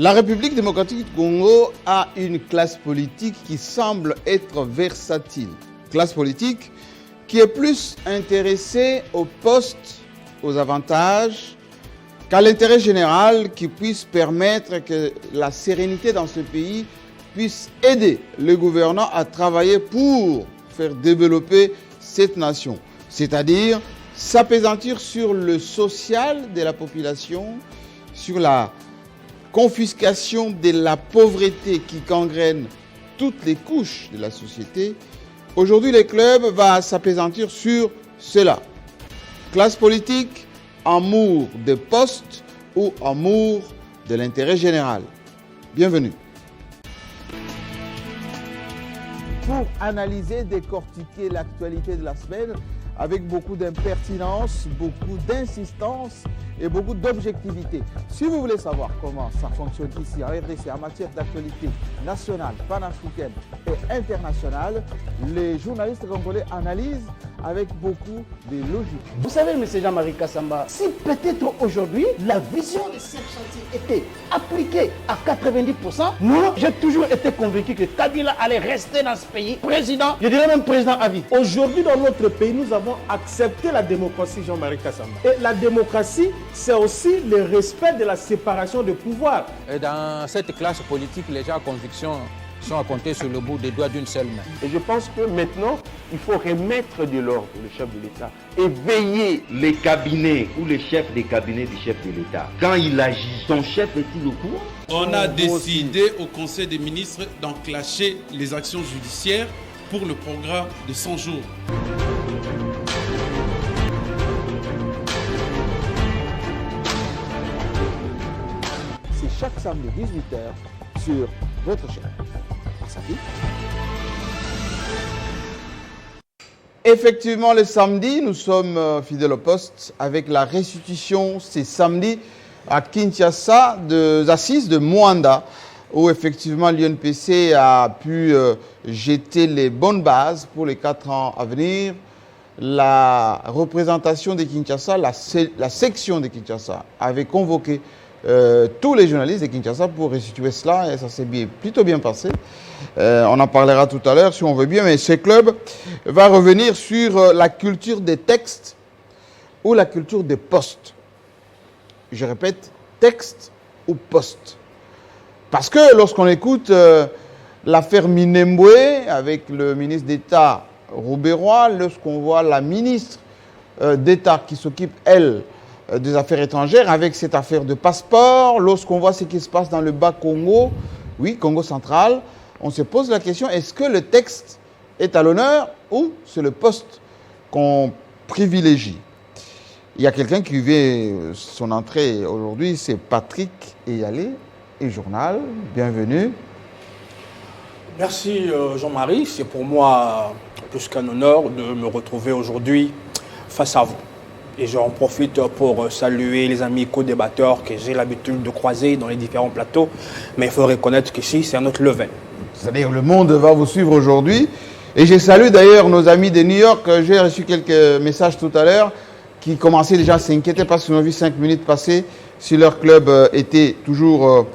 La République démocratique du Congo a une classe politique qui semble être versatile. Classe politique qui est plus intéressée aux postes, aux avantages, qu'à l'intérêt général qui puisse permettre que la sérénité dans ce pays puisse aider le gouvernement à travailler pour faire développer cette nation. C'est-à-dire s'appesantir sur le social de la population, sur la confiscation de la pauvreté qui gangrène toutes les couches de la société. Aujourd'hui, le club va s'appesantir sur cela. Classe politique, amour des postes ou amour de l'intérêt général. Bienvenue. Pour analyser, décortiquer l'actualité de la semaine avec beaucoup d'impertinence, beaucoup d'insistance et beaucoup d'objectivité. Si vous voulez savoir comment ça fonctionne ici en RDC en matière d'actualité nationale, panafricaine et internationale, les journalistes congolais analysent avec beaucoup de logique. Vous savez, M. Jean-Marie Kassamba, si peut-être aujourd'hui la vision de Serge Chantier était appliquée à 90%, moi j'ai toujours été convaincu que Kabila allait rester dans ce pays président, je dirais même président à vie. Aujourd'hui dans notre pays, nous avons accepté la démocratie, Jean-Marie Kassamba. Et la démocratie, c'est aussi le respect de la séparation de pouvoir. Et dans cette classe politique, les gens à conviction sont à compter sur le bout des doigts d'une seule main. Et je pense que maintenant, il faut remettre de l'ordre le chef de l'État et veiller les cabinets ou les chefs des cabinets du chef de l'État. Quand il agit, son chef est-il au courant? On a décidé au Conseil des ministres d'enclencher les actions judiciaires pour le programme de 100 jours. C'est chaque samedi 18h sur votre chaîne. Effectivement, le samedi, nous sommes fidèles au poste avec la restitution, c'est samedi à Kinshasa, des assises de Mwanda, où effectivement l'UNPC a pu jeter les bonnes bases pour les 4 ans à venir. La représentation de Kinshasa, la section de Kinshasa avait convoqué tous les journalistes de Kinshasa pour restituer cela et ça s'est plutôt bien passé. On en parlera tout à l'heure si on veut bien, mais ce club va revenir sur la culture des textes ou la culture des postes. Je répète, texte ou poste. Parce que lorsqu'on écoute l'affaire Minembwe avec le ministre d'État Rouberoy, lorsqu'on voit la ministre d'État qui s'occupe, elle, des affaires étrangères avec cette affaire de passeport, lorsqu'on voit ce qui se passe dans le Bas-Congo, oui, Congo central, on se pose la question, est-ce que le texte est à l'honneur ou c'est le poste qu'on privilégie? Il y a quelqu'un qui vient son entrée aujourd'hui, c'est Patrick Eyalé, et Journal, bienvenue. Merci Jean-Marie, c'est pour moi plus qu'un honneur de me retrouver aujourd'hui face à vous. Et j'en profite pour saluer les amis co-débatteurs que j'ai l'habitude de croiser dans les différents plateaux. Mais il faut reconnaître qu'ici, c'est un autre level. C'est-à-dire le monde va vous suivre aujourd'hui. Et je salue d'ailleurs nos amis de New York. J'ai reçu quelques messages tout à l'heure qui commençaient déjà à s'inquiéter parce qu'ils ont vu 5 minutes passer si leur club était toujours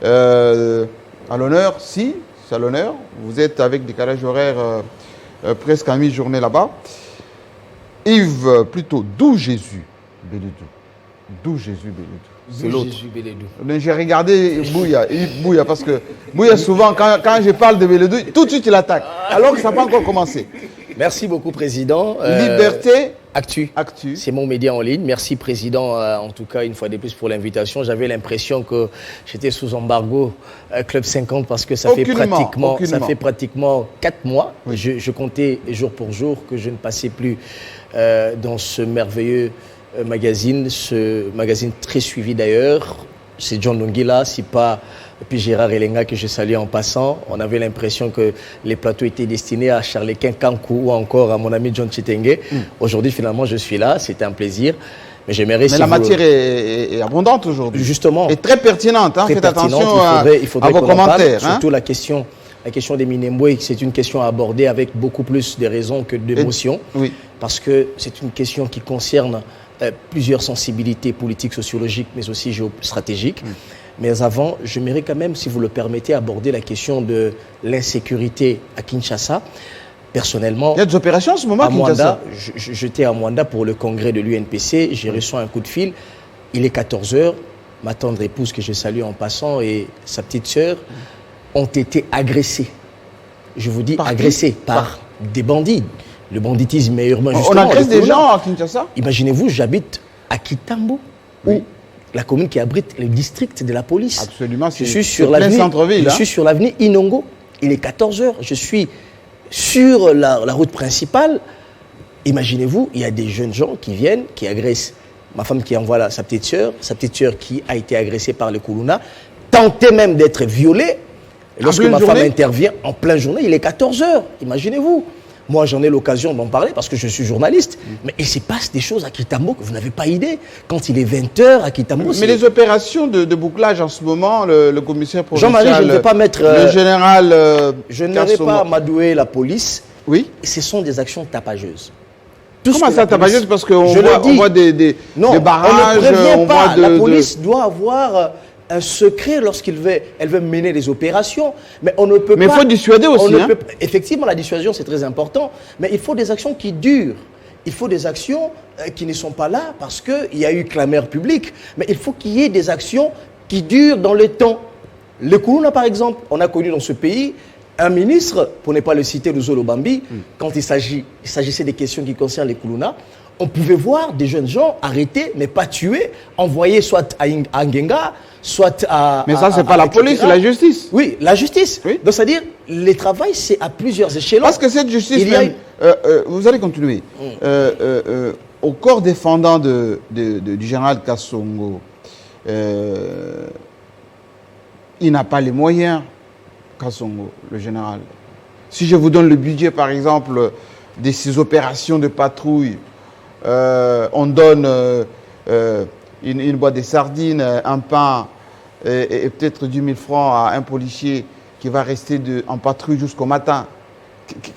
à l'honneur. Si, c'est à l'honneur. Vous êtes avec décalage horaire presque à mi-journée là-bas. Yves, plutôt, d'où Jésus Bélédou? D'où Jésus Bélédou? C'est l'autre. Jésus Bélédou. J'ai regardé Bouya, Yves Bouya, parce que Bouya, souvent, quand je parle de Bélédou, tout de suite il attaque, alors que ça n'a pas encore commencé. Merci beaucoup, Président. Liberté Actu. C'est mon média en ligne. Merci, Président, en tout cas, une fois de plus pour l'invitation. J'avais l'impression que j'étais sous embargo Club 50 parce que ça fait pratiquement 4 mois. Oui. Je comptais jour pour jour que je ne passais plus dans ce merveilleux magazine, ce magazine très suivi d'ailleurs. C'est John Longila, c'est pas... Et puis Gérard Elenga que je salue en passant. On avait l'impression que les plateaux étaient destinés à Charles-Quint Kankou ou encore à mon ami John Chitenge. Aujourd'hui, finalement, je suis là. C'était un plaisir. Mais j'aimerais... Mais la matière est abondante aujourd'hui. Justement. Et très pertinente. Hein. Faites attention à vos commentaires. Surtout la question des Minembwe, c'est une question à aborder avec beaucoup plus de raisons que d'émotions. Oui. Parce que c'est une question qui concerne plusieurs sensibilités politiques, sociologiques, mais aussi géostratégiques. Mais avant, j'aimerais quand même, si vous le permettez, aborder la question de l'insécurité à Kinshasa. Personnellement, il y a des opérations en ce moment à Mwanda, j'étais à Mwanda pour le congrès de l'UNPC, j'ai reçu un coup de fil, il est 14h, ma tendre épouse que je salue en passant et sa petite sœur ont été agressés. Je vous dis agressés par des bandits. Le banditisme est urbain, justement. On agresse des gens à Kinshasa? Imaginez-vous, j'habite à Kitambo, où la commune qui abrite le district de la police. Absolument, je suis sur l'avenue Inongo, il est 14h, je suis sur la route principale. Imaginez-vous, il y a des jeunes gens qui viennent, qui agressent ma femme qui envoie sa petite sœur qui a été agressée par le Kuluna, tentait même d'être violée. Et lorsque ma femme intervient en pleine journée, il est 14h, imaginez-vous. Moi, j'en ai l'occasion d'en parler parce que je suis journaliste. Mais il se passe des choses à Kitambo que vous n'avez pas idée. Quand il est 20h à Kitambo... Mais les opérations de bouclage en ce moment, le commissaire provincial... Jean-Marie, je ne vais pas mettre... le général... je ne vais pas m'adouer la police. Oui. Ce sont des actions tapageuses. Comment ça tapageuse? Parce qu'on voit des barrages... On ne prévient pas. La police doit avoir... un secret lorsqu'elle veut mener des opérations. Mais on ne peut pas... Mais il faut dissuader aussi. Effectivement, la dissuasion, c'est très important. Mais il faut des actions qui durent. Il faut des actions qui ne sont pas là parce qu'il y a eu clameur publique. Mais il faut qu'il y ait des actions qui durent dans le temps. Le Kuluna, par exemple, on a connu dans ce pays un ministre, pour ne pas le citer, Luzolo Bambi, quand il s'agissait des questions qui concernent les Kuluna, on pouvait voir des jeunes gens arrêtés, mais pas tués, envoyés soit à Ngenga, soit à... Mais ça, c'est pas la police, c'est la justice. Oui, la justice. Oui. Donc, c'est-à-dire, le travail, c'est à plusieurs échelons. Parce que cette justice, vous allez continuer. Au corps défendant du général Kassongo, il n'a pas les moyens, Kassongo, le général. Si je vous donne le budget, par exemple, de ces opérations de patrouille, on donne une boîte de sardines, un pain et peut-être 10 000 francs à un policier qui va rester en patrouille jusqu'au matin.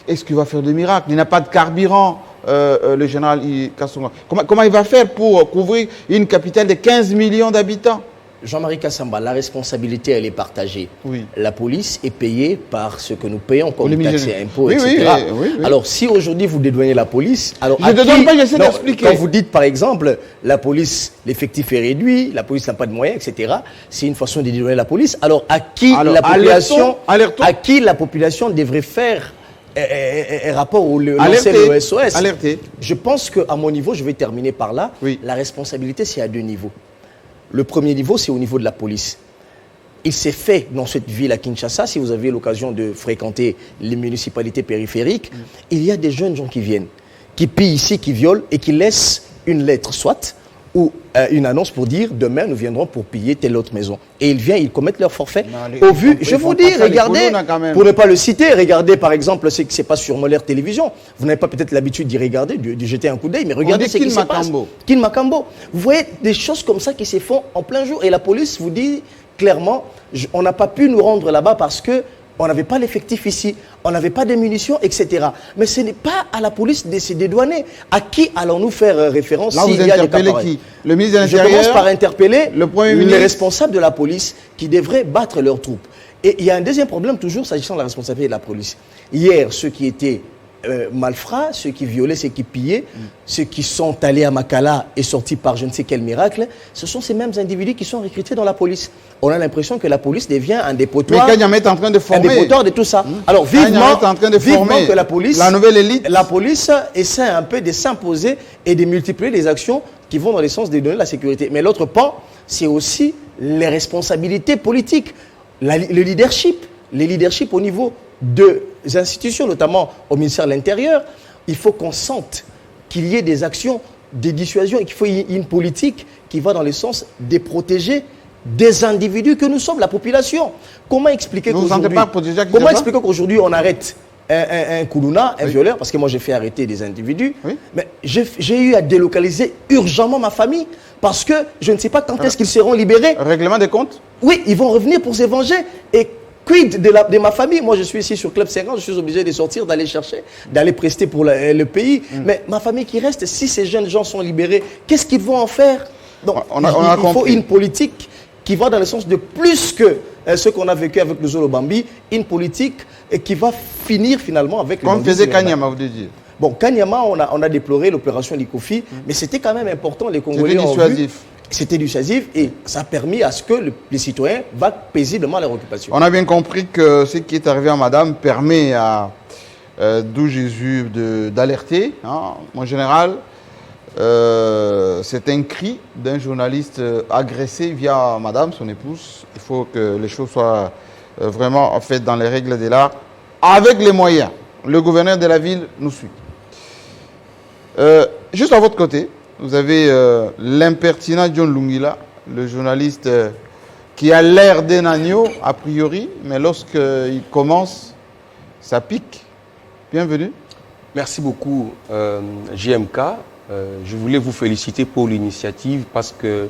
Est-ce qu'il va faire des miracles? Il n'a pas de carburant, le général Kassongo. Comment il va faire pour couvrir une capitale de 15 millions d'habitants? Jean-Marie Kassamba, la responsabilité, elle est partagée. Oui. La police est payée par ce que nous payons comme taxes et impôts, etc. Oui. Alors, si aujourd'hui vous dédouanez la police, alors je ne donne pas, j'essaie d'expliquer. Quand vous dites, par exemple, la police, l'effectif est réduit, la police n'a pas de moyens, etc., c'est une façon de dédouaner la police. Alors, à qui la population devrait faire un rapport ou lancer le SOS? Alerter. Je pense qu'à mon niveau, je vais terminer par là, la responsabilité, c'est à deux niveaux. Le premier niveau, c'est au niveau de la police. Il s'est fait dans cette ville à Kinshasa, si vous avez l'occasion de fréquenter les municipalités périphériques, il y a des jeunes gens qui viennent, qui pillent ici, qui violent et qui laissent une lettre, soit, ou une annonce pour dire demain nous viendrons pour piller telle autre maison. Et ils commettent leur forfait. Au vu, je vous dis, regardez, pour ne pas le citer, regardez par exemple ce qui se passe sur Molaire Télévision. Vous n'avez pas peut-être l'habitude d'y regarder, de jeter un coup d'œil, mais regardez ce qui se passe. Kin Makambo. Vous voyez des choses comme ça qui se font en plein jour. Et la police vous dit clairement, on n'a pas pu nous rendre là-bas parce que on n'avait pas l'effectif ici, on n'avait pas de munitions, etc. Mais ce n'est pas à la police de se dédouaner. À qui allons-nous faire référence? Là, vous interpellez qui? Le ministre de l'Intérieur? Je commence par interpeller le Premier ministre, les responsables de la police qui devraient battre leurs troupes. Et il y a un deuxième problème toujours s'agissant de la responsabilité de la police. Hier, ceux qui étaient malfrats, ceux qui violaient, ceux qui pillaient, ceux qui sont allés à Makala et sortis par je ne sais quel miracle, ce sont ces mêmes individus qui sont recrutés dans la police. On a l'impression que la police devient un dépotoir. Mais Kanyama est en train de former. Un dépotoir de tout ça. Alors vivement que la police, la nouvelle élite. La police essaie un peu de s'imposer et de multiplier les actions qui vont dans le sens de donner la sécurité. Mais l'autre pan, c'est aussi les responsabilités politiques, le leadership. Les leaderships au niveau des institutions, notamment au ministère de l'Intérieur, il faut qu'on sente qu'il y ait des actions de dissuasion et qu'il faut une politique qui va dans le sens de protéger des individus que nous sommes, la population. Comment expliquer qu'aujourd'hui on arrête un Kuluna, un violeur, parce que moi j'ai fait arrêter des individus, mais j'ai eu à délocaliser urgemment ma famille parce que je ne sais pas quand est-ce qu'ils seront libérés. Règlement des comptes? Oui, ils vont revenir pour se venger. Et quid de ma famille? Moi, je suis ici sur Club 50, je suis obligé de sortir, d'aller chercher, d'aller prester pour le pays. Mais ma famille qui reste, si ces jeunes gens sont libérés, qu'est-ce qu'ils vont en faire? Donc, il faut une politique qui va dans le sens de plus que ce qu'on a vécu avec le Zolo Bambi, une politique qui va finir finalement avec... Comme faisait Kanyama, vous devez dire. Bon, Kanyama, on a déploré l'opération Likofi, mais c'était quand même important, les Congolais ont vu. C'était dissuasif et ça a permis à ce que les citoyens battent paisiblement leur occupation. On a bien compris que ce qui est arrivé à madame permet à Dou Jésus d'alerter. Hein. En général, c'est un cri d'un journaliste agressé via madame, son épouse. Il faut que les choses soient vraiment faites dans les règles de l'art, avec les moyens. Le gouverneur de la ville nous suit. Juste à votre côté, vous avez l'impertinent John Lungila, le journaliste qui a l'air d'un agneau, a priori, mais lorsqu'il commence, ça pique. Bienvenue. Merci beaucoup, JMK. Je voulais vous féliciter pour l'initiative parce que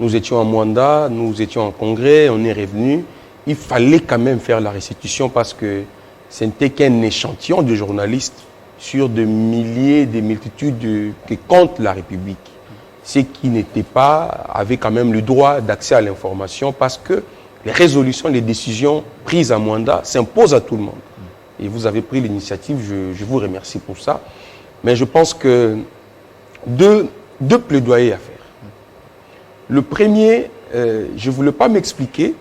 nous étions à Mwanda, nous étions en congrès, on est revenu. Il fallait quand même faire la restitution parce que ce n'était qu'un échantillon de journalistes sur des milliers, des multitudes que compte la République. Ceux qui n'étaient pas avaient quand même le droit d'accès à l'information parce que les résolutions, les décisions prises à Mwanda s'imposent à tout le monde. Et vous avez pris l'initiative, je vous remercie pour ça. Mais je pense que deux plaidoyers à faire. Le premier, je ne voulais pas m'expliquer,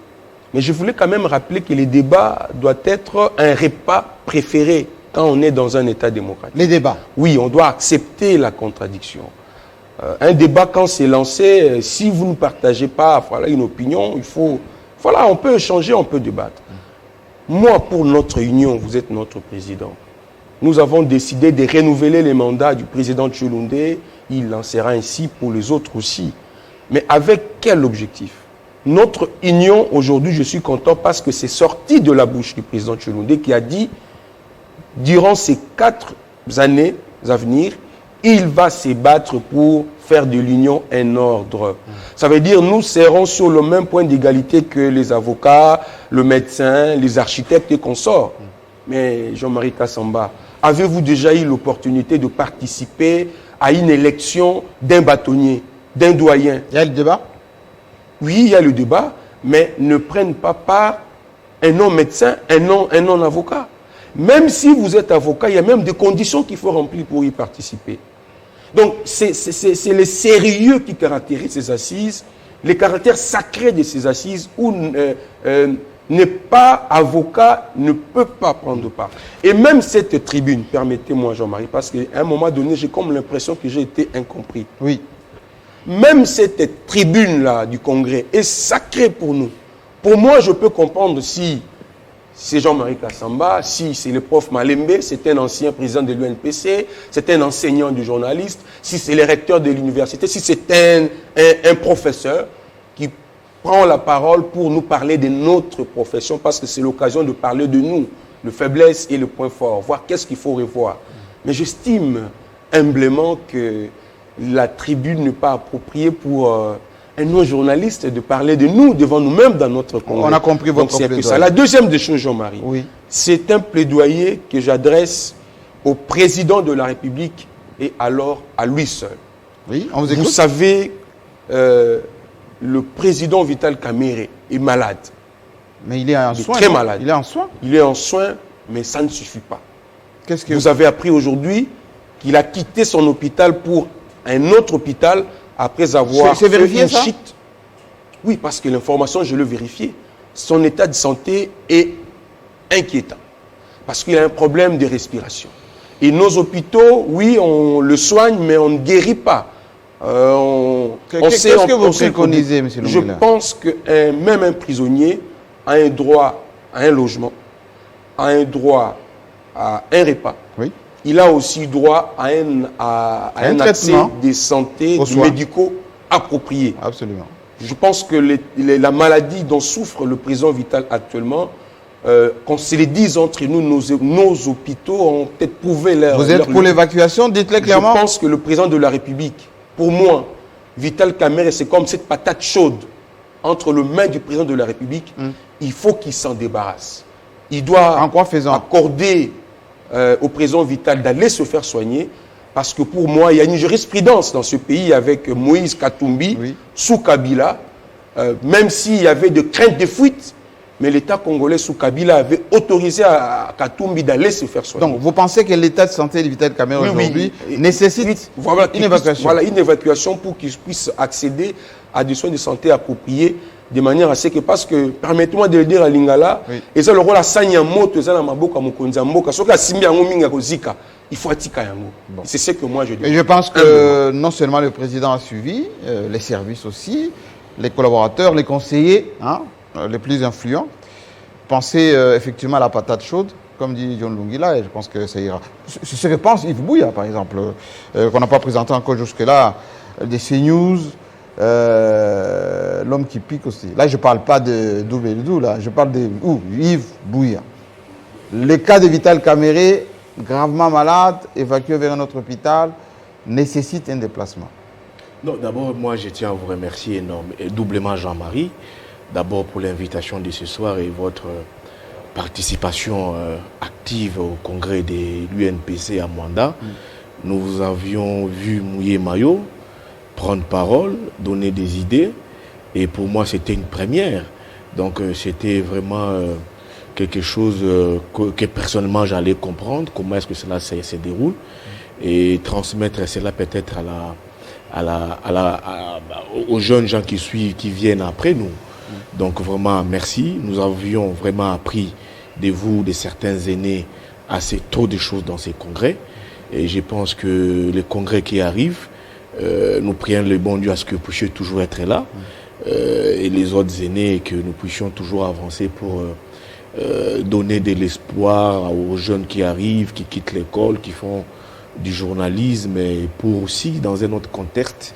mais je voulais quand même rappeler que les débats doivent être un repas préféré quand on est dans un État démocratique. Les débats? Oui, on doit accepter la contradiction. Un débat, quand c'est lancé, si vous ne partagez pas voilà, une opinion, il faut... Voilà, on peut échanger, on peut débattre. Moi, pour notre union, vous êtes notre président. Nous avons décidé de renouveler les mandats du président Tshilundé. Il en sera ainsi pour les autres aussi. Mais avec quel objectif? Notre union, aujourd'hui, je suis content parce que c'est sorti de la bouche du président Tshilundé qui a dit durant ces 4 années à venir, il va se battre pour faire de l'union un ordre. Ça veut dire nous serons sur le même point d'égalité que les avocats, le médecin, les architectes et consorts. Mais Jean-Marie Kassamba, avez-vous déjà eu l'opportunité de participer à une élection d'un bâtonnier, d'un doyen? Il y a le débat? Oui, il y a le débat, mais ne prennent pas part un non-médecin, un non-avocat. Même si vous êtes avocat, il y a même des conditions qu'il faut remplir pour y participer. Donc, c'est le sérieux qui caractérise ces assises, les caractères sacrés de ces assises où n'est pas avocat ne peut pas prendre part. Et même cette tribune, permettez-moi Jean-Marie, parce qu'à un moment donné, j'ai comme l'impression que j'ai été incompris. Oui. Même cette tribune-là du Congrès est sacrée pour nous. Pour moi, je peux comprendre si c'est Jean-Marie Kassamba, si c'est le prof Malembe, c'est un ancien président de l'UNPC, c'est un enseignant du journaliste, si c'est le recteur de l'université, si c'est un professeur qui prend la parole pour nous parler de notre profession, parce que c'est l'occasion de parler de nous, de faiblesse et le point fort, voir qu'est-ce qu'il faut revoir. Mais j'estime humblement que la tribune n'est pas appropriée pour un non-journaliste de parler de nous devant nous-mêmes dans notre congrès. On a compris votre plaidoyer. La deuxième des choses, Jean-Marie, oui, c'est un plaidoyer que j'adresse au président de la République et alors à lui seul. Oui, on vous écoute. Vous savez, le président Vital Kamerhe est malade. Mais il est en soins. Très malade. Il est en soins. Il est en soins, mais ça ne suffit pas. Qu'est-ce que vous avez appris aujourd'hui qu'il a quitté son hôpital pour un autre hôpital après avoir fait une chute. Oui, parce que l'information, je l'ai vérifiée. Son état de santé est inquiétant. Parce qu'il a un problème de respiration. Et nos hôpitaux, oui, on le soigne, mais on ne guérit pas. Qu'est-ce que vous préconisez, M. Lungila? Je pense que même un prisonnier a un droit à un logement, a un droit à un repas. Oui. Il a aussi droit à un accès de santé, médicaux appropriés. Absolument. Je pense que la maladie dont souffre le président Vital actuellement, qu'on se les dise entre nous, nos hôpitaux ont peut-être prouvé leur... Vous êtes pour l'évacuation? Dites-le clairement. Je pense que le président de la République, pour moi, Vital Kamerhe, c'est comme cette patate chaude entre les mains du président de la République. Il faut qu'il s'en débarrasse. Il doit accorder au président Vital d'aller se faire soigner, parce que pour moi, il y a une jurisprudence dans ce pays avec Moïse Katumbi, sous Kabila, même s'il y avait de craintes de fuite, mais l'État congolais sous Kabila avait autorisé à Katumbi d'aller se faire soigner. Donc, vous pensez que l'état de santé de Vital Kamerhe aujourd'hui nécessite une évacuation? Voilà, une évacuation pour qu'il puisse accéder à des soins de santé appropriés, de manière à ce que, parce que, permettez-moi de le dire à Lingala, et ça le rôle à Sanya Moto, ça dans Maboka Mokonza Mboka, sauf que la Simbi Angominga Kozika, il faut attiquer Yango. C'est ce que moi je dis. Et je pense que non seulement le président a suivi, les services aussi, les collaborateurs, les conseillers, hein, les plus influents. Pensez effectivement à la patate chaude, comme dit John Lungila, et je pense que ça ira. C'est ce que pense Yves Bouya, par exemple, qu'on n'a pas présenté encore jusque-là, des CNews, l'homme qui pique aussi. Là, je ne parle pas de Doubledou, là, je parle de Yves Bouya. Le cas de Vital Kamerhe, gravement malade, évacué vers un autre hôpital, nécessite un déplacement. Non, d'abord, moi, je tiens à vous remercier énormément, et doublement Jean-Marie, d'abord pour l'invitation de ce soir et votre participation active au congrès de l'UNPC à Mwanda. Nous vous avions vu mouiller maillot, prendre parole, donner des idées, et pour moi, c'était une première. Donc, c'était vraiment quelque chose que personnellement, j'allais comprendre, comment est-ce que cela se déroule, et transmettre cela peut-être aux jeunes gens qui suivent, qui viennent après nous. Donc vraiment, merci. Nous avions vraiment appris de vous, de certains aînés, assez tôt de choses dans ces congrès. Et je pense que les congrès qui arrivent, nous prions le bon Dieu à ce que vous puissiez toujours être là. Et les autres aînés, que nous puissions toujours avancer pour donner de l'espoir aux jeunes qui arrivent, qui quittent l'école, qui font du journalisme, et pour aussi, dans un autre contexte,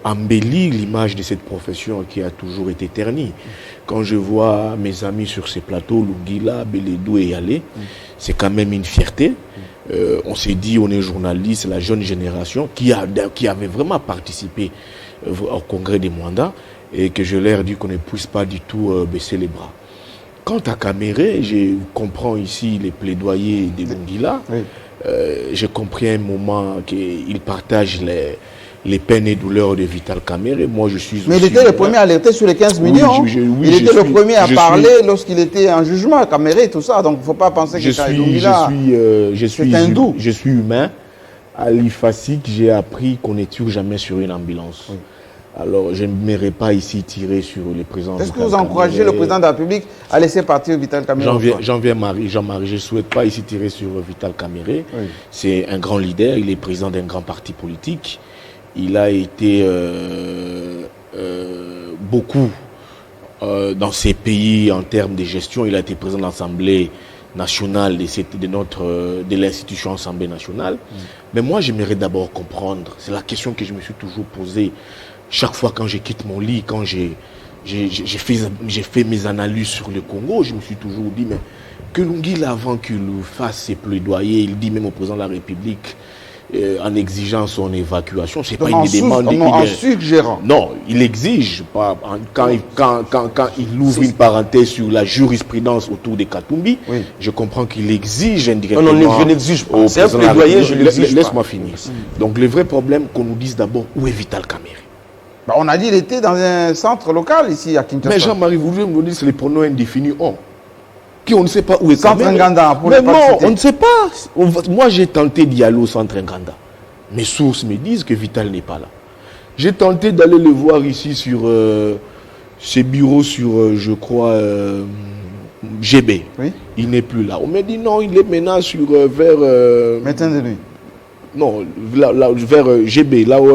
embellir l'image de cette profession qui a toujours été ternie. Quand je vois mes amis sur ces plateaux, Lungila, Beledou et Yalé, c'est quand même une fierté. On s'est dit, on est journaliste, la jeune génération qui avait vraiment participé au congrès des Mwanda, et que je leur dis qu'on ne puisse pas du tout baisser les bras. Quant à Kamerhe, je comprends ici les plaidoyers de Lungila. J'ai compris à un moment qu'il partage les peines et douleurs de Vital Kamerhe. Moi, je suis. Mais il était le premier à alerter sur les 15 millions. Il était le premier à parler lorsqu'il était en jugement, Kamerhe, tout ça. Donc, il ne faut pas penser que je suis humain. À l'IFASIC, j'ai appris qu'on ne tire jamais sur une ambulance. Alors, je n'aimerais pas ici tirer sur le président. Est-ce que vous encouragez le président de la République à laisser partir Vital Kamerhe? Jean-Marie, je ne souhaite pas ici tirer sur Vital Kamerhe. C'est un grand leader, il est président d'un grand parti politique. Il a été beaucoup dans ces pays en termes de gestion. Il a été président de l'Assemblée nationale de l'institution Assemblée nationale. Mais moi, j'aimerais d'abord comprendre, c'est la question que je me suis toujours posée chaque fois quand je quitte mon lit, quand j'ai fait mes analyses sur le Congo, je me suis toujours dit, mais que Lungila, avant qu'il fasse ses plaidoyers, il dit même au président de la République, en exigeant son évacuation, c'est pas une demande. En suggérant. Non, il exige, quand il ouvre une parenthèse sur la jurisprudence autour de Katumbi, je comprends qu'il exige indirectement. Non, je n'exige pas. C'est un plaidoyer, je l'exige. Laisse-moi finir. Donc le vrai problème, qu'on nous dise d'abord où est Vital Kamerhe. On a dit qu'il était dans un centre local ici à Kinshasa. Mais Jean-Marie, vous voulez me dire que les pronoms indéfinis ont. Qui on ne sait pas où est Centre Nganda. Mais non, on ne sait pas. Moi, j'ai tenté d'y aller au Centre Nganda. Mes sources me disent que Vital n'est pas là. J'ai tenté d'aller le voir ici sur ses bureaux sur, je crois, GB. Oui. Il n'est plus là. On m'a dit non, il est maintenant sur vers... Matin de nuit. Non, là, vers GB, là où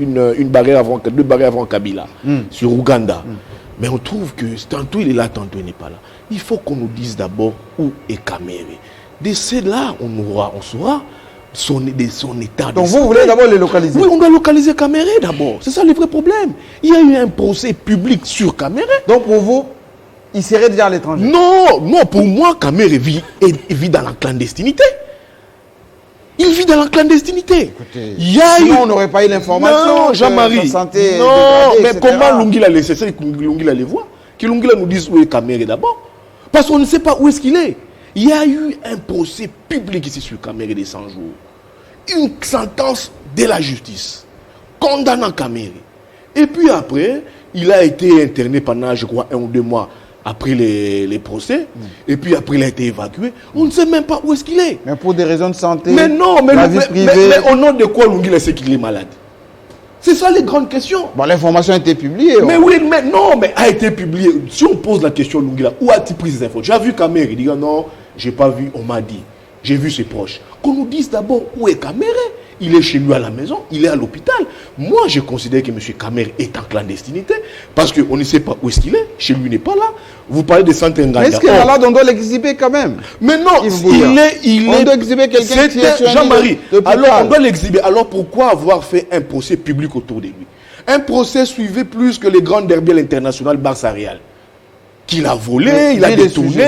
deux barrières avant Kabila, sur Ouganda. Mais on trouve que tantôt il est là, tantôt il n'est pas là. Il faut qu'on nous dise d'abord où est Kamerhe. De cela, on saura son état. Donc vous voulez d'abord les localiser? Oui, on doit localiser Kamerhe d'abord. C'est ça le vrai problème. Il y a eu un procès public sur Kamerhe. Donc pour vous, il serait déjà à l'étranger? Non, pour moi, Kamerhe vit dans la clandestinité. Il vit dans la clandestinité. Écoutez, sinon on n'aurait pas eu l'information. Non, Jean-Marie. Non, mais comment Lungila le sait? C'est que Lungila les voit. Que Lungila nous dise où est Kamerhe d'abord. Parce qu'on ne sait pas où est-ce qu'il est. Il y a eu un procès public ici sur Kamerhe de 100 jours. Une sentence de la justice condamnant Kamerhe. Et puis après, Il a été interné pendant, je crois, 1 ou 2 mois après les procès. Et puis après, il a été évacué. On ne sait même pas où est-ce qu'il est. Mais pour des raisons de santé, mais non, mais, la vie privée... mais au nom de quoi Lungila sait qu'il est malade? C'est ça les grandes questions. Bon, l'information a été publiée. Mais oui, mais non, mais a été publiée. Si on pose la question à Lungila, où a-t-il pris ces infos? J'ai vu Kamere, il dit non, j'ai pas vu, on m'a dit. J'ai vu ses proches. Qu'on nous dise d'abord où est Kamere. Il est chez lui à la maison, il est à l'hôpital. Moi, je considère que M. Kamere est en clandestinité parce qu'on ne sait pas où est-ce qu'il est. Chez lui, il n'est pas là. Vous parlez de Santé Nganda. Mais est-ce qu'il est malade? On doit l'exhiber quand même. Mais non, on doit exhiber quelqu'un qui est sur Jean-Marie. Alors, on doit l'exhiber. Alors, pourquoi avoir fait un procès public autour de lui? Un procès suivait plus que les grandes derbies internationales Barça Real. Qu'il a volé, il a détourné.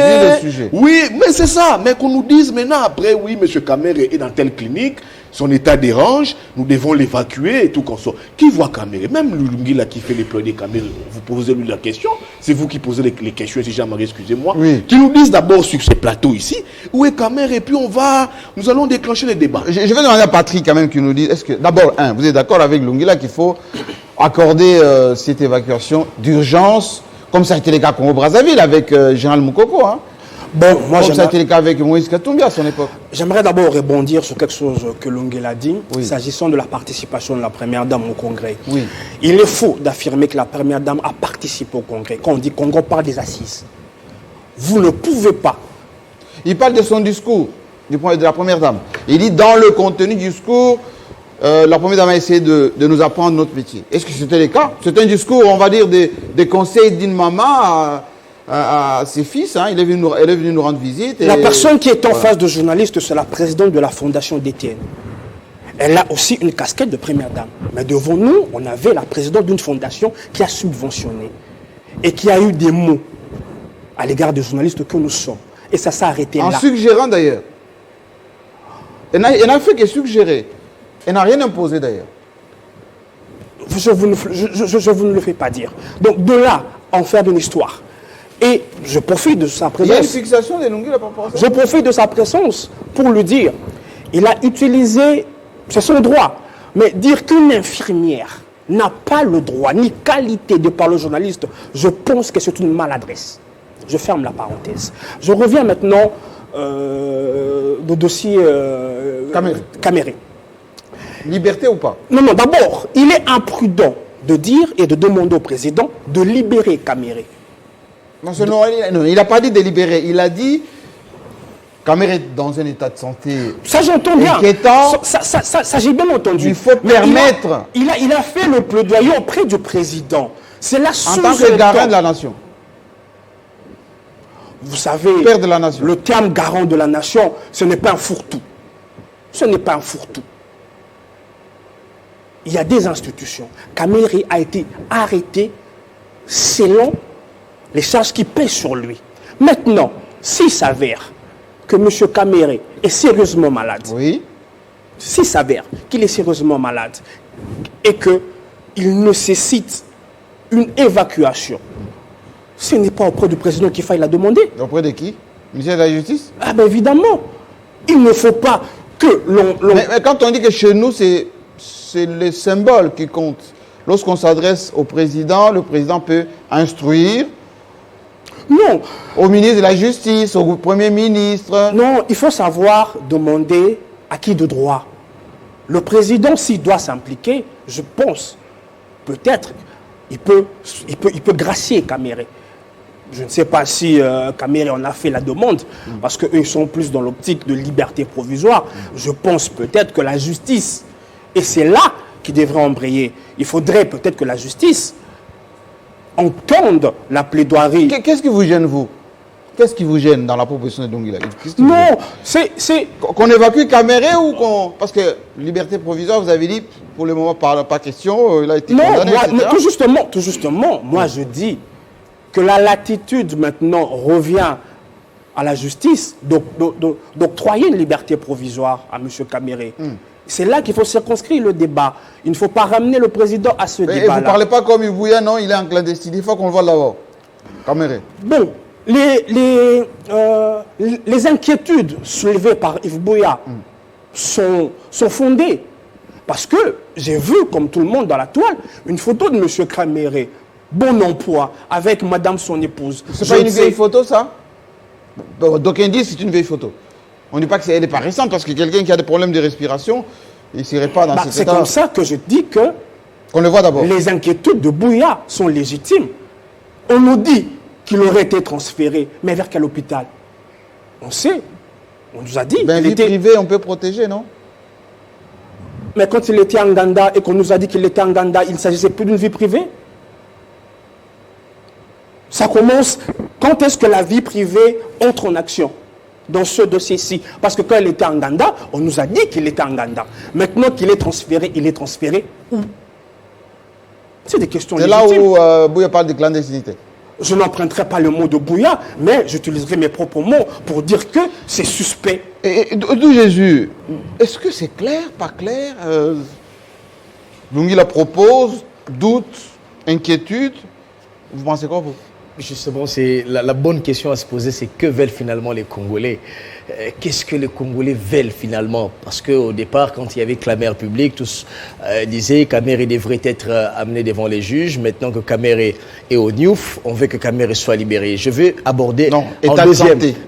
Oui, mais c'est ça. Mais qu'on nous dise maintenant, après, oui, M. Kamere est dans telle clinique, son état dérange, nous devons l'évacuer et tout comme ça. Qui voit Kamere? Même Lungila qui fait les plaidoirs de Kamere, vous posez lui la question. C'est vous qui posez les questions, si Jean-Marie, excusez-moi. Oui. Qui nous disent d'abord sur ces plateaux ici, où est Kamere? Et puis nous allons déclencher les débats. Je vais demander à Patrick quand même qui nous dit, est-ce que, d'abord, vous êtes d'accord avec Lungila qu'il faut accorder cette évacuation d'urgence, comme ça a été le cas au Congo-Brazzaville avec Général Moukoko, hein? Bon, moi, comme ça a été le cas avec Moïse Katumbi à son époque. J'aimerais d'abord rebondir sur quelque chose que Lungila a dit, s'agissant de la participation de la Première Dame au Congrès. Oui. Il est faux d'affirmer que la Première Dame a participé au Congrès. Quand on dit Congo, on parle des assises. Vous ne pouvez pas. Il parle de son discours, de la Première Dame. Il dit dans le contenu du discours, la Première Dame a essayé de nous apprendre notre métier. Est-ce que c'était le cas? C'est un discours, on va dire, des conseils d'une maman à ses fils. Hein. Elle est venue nous rendre visite. La personne qui est en face de journaliste, c'est la présidente de la Fondation d'Étienne. Elle a aussi une casquette de Première Dame. Mais devant nous, on avait la présidente d'une fondation qui a subventionné et qui a eu des mots à l'égard des journalistes que nous sommes. Et ça s'est arrêté là. En suggérant d'ailleurs. Elle n'a fait que suggérer. Elle n'a rien imposé d'ailleurs. Je vous ne le fais pas dire. Donc de là, en faire une histoire. Et je profite de sa présence. Il y a une fixation des Lungila par rapport à ça. Je profite de sa présence pour lui dire, il a utilisé, c'est son droit, mais dire qu'une infirmière n'a pas le droit ni qualité de parler aux journalistes, je pense que c'est une maladresse. Je ferme la parenthèse. Je reviens maintenant au dossier Kamere. Liberté ou pas? Non, d'abord, il est imprudent de dire et de demander au président de libérer Kamere. Non, il n'a pas dit de libérer. Il a dit Kamere est dans un état de santé. Ça, j'entends bien. Inquiétant. Ça, j'ai bien entendu. Il faut permettre. Il a fait le plaidoyer auprès du président. C'est la en tant que garant de la nation. Vous savez, père de la nation. Le terme garant de la nation, ce n'est pas un fourre-tout. Ce n'est pas un fourre-tout. Il y a des institutions. Kamere a été arrêté selon les charges qui pèsent sur lui. Maintenant, s'il s'avère que M. Kamere est sérieusement malade, s'il s'avère qu'il est sérieusement malade et qu'il nécessite une évacuation, ce n'est pas auprès du président qu'il faille la demander. Auprès de qui? Ministère de la Justice? Ah ben évidemment. Il ne faut pas que l'on... Mais quand on dit que chez nous, c'est les symboles qui comptent. Lorsqu'on s'adresse au président, le président peut instruire. Non. Au ministre de la Justice, au Premier ministre. Non, il faut savoir demander à qui de droit. Le président, s'il doit s'impliquer, je pense, peut-être, il peut gracier Kamere. Je ne sais pas si Kamere en a fait la demande, parce qu'eux, ils sont plus dans l'optique de liberté provisoire. Je pense peut-être que la justice, et c'est là qu'il devrait embrayer. Il faudrait peut-être que la justice entende la plaidoirie. Qu'est-ce qui vous gêne, vous? Qu'est-ce qui vous gêne dans la proposition de Lungila? Non, c'est... Qu'on évacue Kamere ou qu'on... Parce que liberté provisoire, vous avez dit, pour le moment, pas question, il a été condamné, non, tout justement, moi je dis que la latitude maintenant revient à la justice d'octroyer une liberté provisoire à M. Kamere. C'est là qu'il faut circonscrire le débat. Il ne faut pas ramener le président à ce débat-là. Vous ne parlez pas comme Ibouya, non, il est en clandestin. Il faut qu'on le voit d'abord. Kamere. Bon, les inquiétudes soulevées par Yves Buya sont fondées. Parce que j'ai vu, comme tout le monde dans la toile, une photo de M. Kamere bon emploi avec madame son épouse. C'est pas une vieille photo, ça? D'aucuns disent que c'est une vieille photo. On ne dit pas qu'elle n'est pas récente, parce que quelqu'un qui a des problèmes de respiration, il ne serait pas dans cet état. C'est comme ça que je dis que qu'on le voit d'abord. Les inquiétudes de Bouya sont légitimes. On nous dit qu'il aurait été transféré, mais vers quel hôpital? On sait. On nous a dit. Ben, vie privée, on peut protéger, non? Mais quand il était en Ganda et qu'on nous a dit qu'il était en Ganda, il ne s'agissait plus d'une vie privée? Ça commence. Quand est-ce que la vie privée entre en action dans ce dossier-ci? Parce que quand il était en Ganda, on nous a dit qu'il était en Ganda. Maintenant qu'il est transféré, il est transféré où? C'est des questions légitimes. C'est là où Bouya parle de clandestinité. Je n'emprunterai pas le mot de Bouya, mais j'utiliserai mes propres mots pour dire que c'est suspect. Et d'où Jésus, est-ce que c'est clair, pas clair? Lungi la propose, doute, inquiétude. Vous pensez quoi, vous? Justement, c'est la bonne question à se poser, c'est que veulent finalement les Congolais? Qu'est-ce que les Congolais veulent finalement? Parce qu'au départ, quand il y avait Kamer public, tous disaient que Kamer devrait être amené devant les juges. Maintenant que Kamer est au Niouf, on veut que Kamer soit libéré. Je vais aborder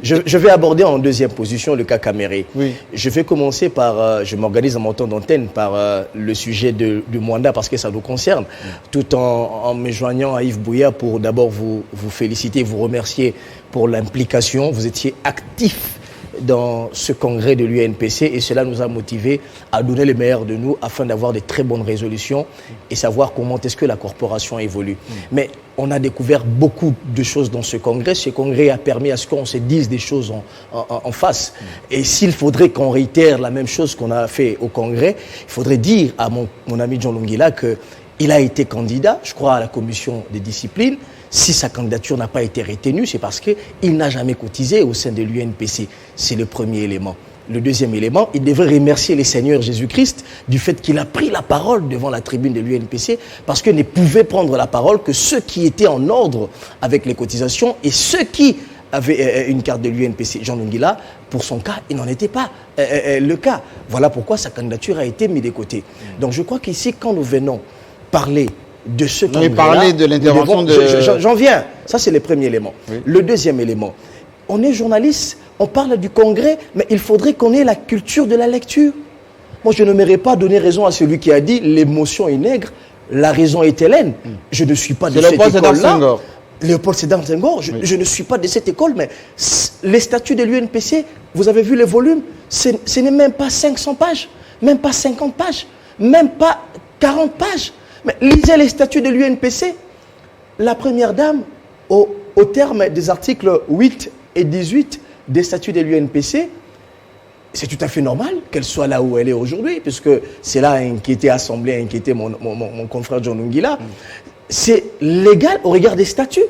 je vais aborder en deuxième position le cas Kamer. Oui. Je vais commencer par, je m'organise en mon temps d'antenne par le sujet du Mwanda parce que ça nous concerne, tout en me joignant à Yves Bouya pour d'abord vous féliciter, vous remercier pour l'implication. Vous étiez actif dans ce congrès de l'UNPC et cela nous a motivés à donner le meilleur de nous afin d'avoir de très bonnes résolutions et savoir comment est-ce que la corporation évolue. Mais on a découvert beaucoup de choses dans ce congrès. Ce congrès a permis à ce qu'on se dise des choses en face. Et s'il faudrait qu'on réitère la même chose qu'on a fait au congrès, il faudrait dire à mon ami John Lungila qu'il a été candidat, je crois, à la commission des disciplines. Si sa candidature n'a pas été retenue, c'est parce qu'il n'a jamais cotisé au sein de l'UNPC. C'est le premier élément. Le deuxième élément, il devrait remercier le Seigneur Jésus-Christ du fait qu'il a pris la parole devant la tribune de l'UNPC parce qu'il ne pouvait prendre la parole que ceux qui étaient en ordre avec les cotisations et ceux qui avaient une carte de l'UNPC. Jean Lungila, pour son cas, il n'en était pas le cas. Voilà pourquoi sa candidature a été mise de côté. Donc je crois qu'ici, quand nous venons parler de ce congrès-là, parler de l'intervention de... J'en viens. Ça, c'est le premier élément. Oui. Le deuxième élément, on est journaliste, on parle du congrès, mais il faudrait qu'on ait la culture de la lecture. Moi, je n'aimerais pas donner raison à celui qui a dit « l'émotion est nègre, la raison est hélène ». Je ne suis pas de cette école-là. Léopold Sédar Senghor, je ne suis pas de cette école, mais les statuts de l'UNPC, vous avez vu le volume, ce n'est même pas 500 pages, même pas 50 pages, même pas 40 pages. Mais lisez les statuts de l'UNPC. La première dame, au terme des articles 8 et 18 des statuts de l'UNPC, c'est tout à fait normal qu'elle soit là où elle est aujourd'hui, puisque c'est là inquiété Assemblée, inquiété mon confrère John Lungila. C'est légal au regard des statuts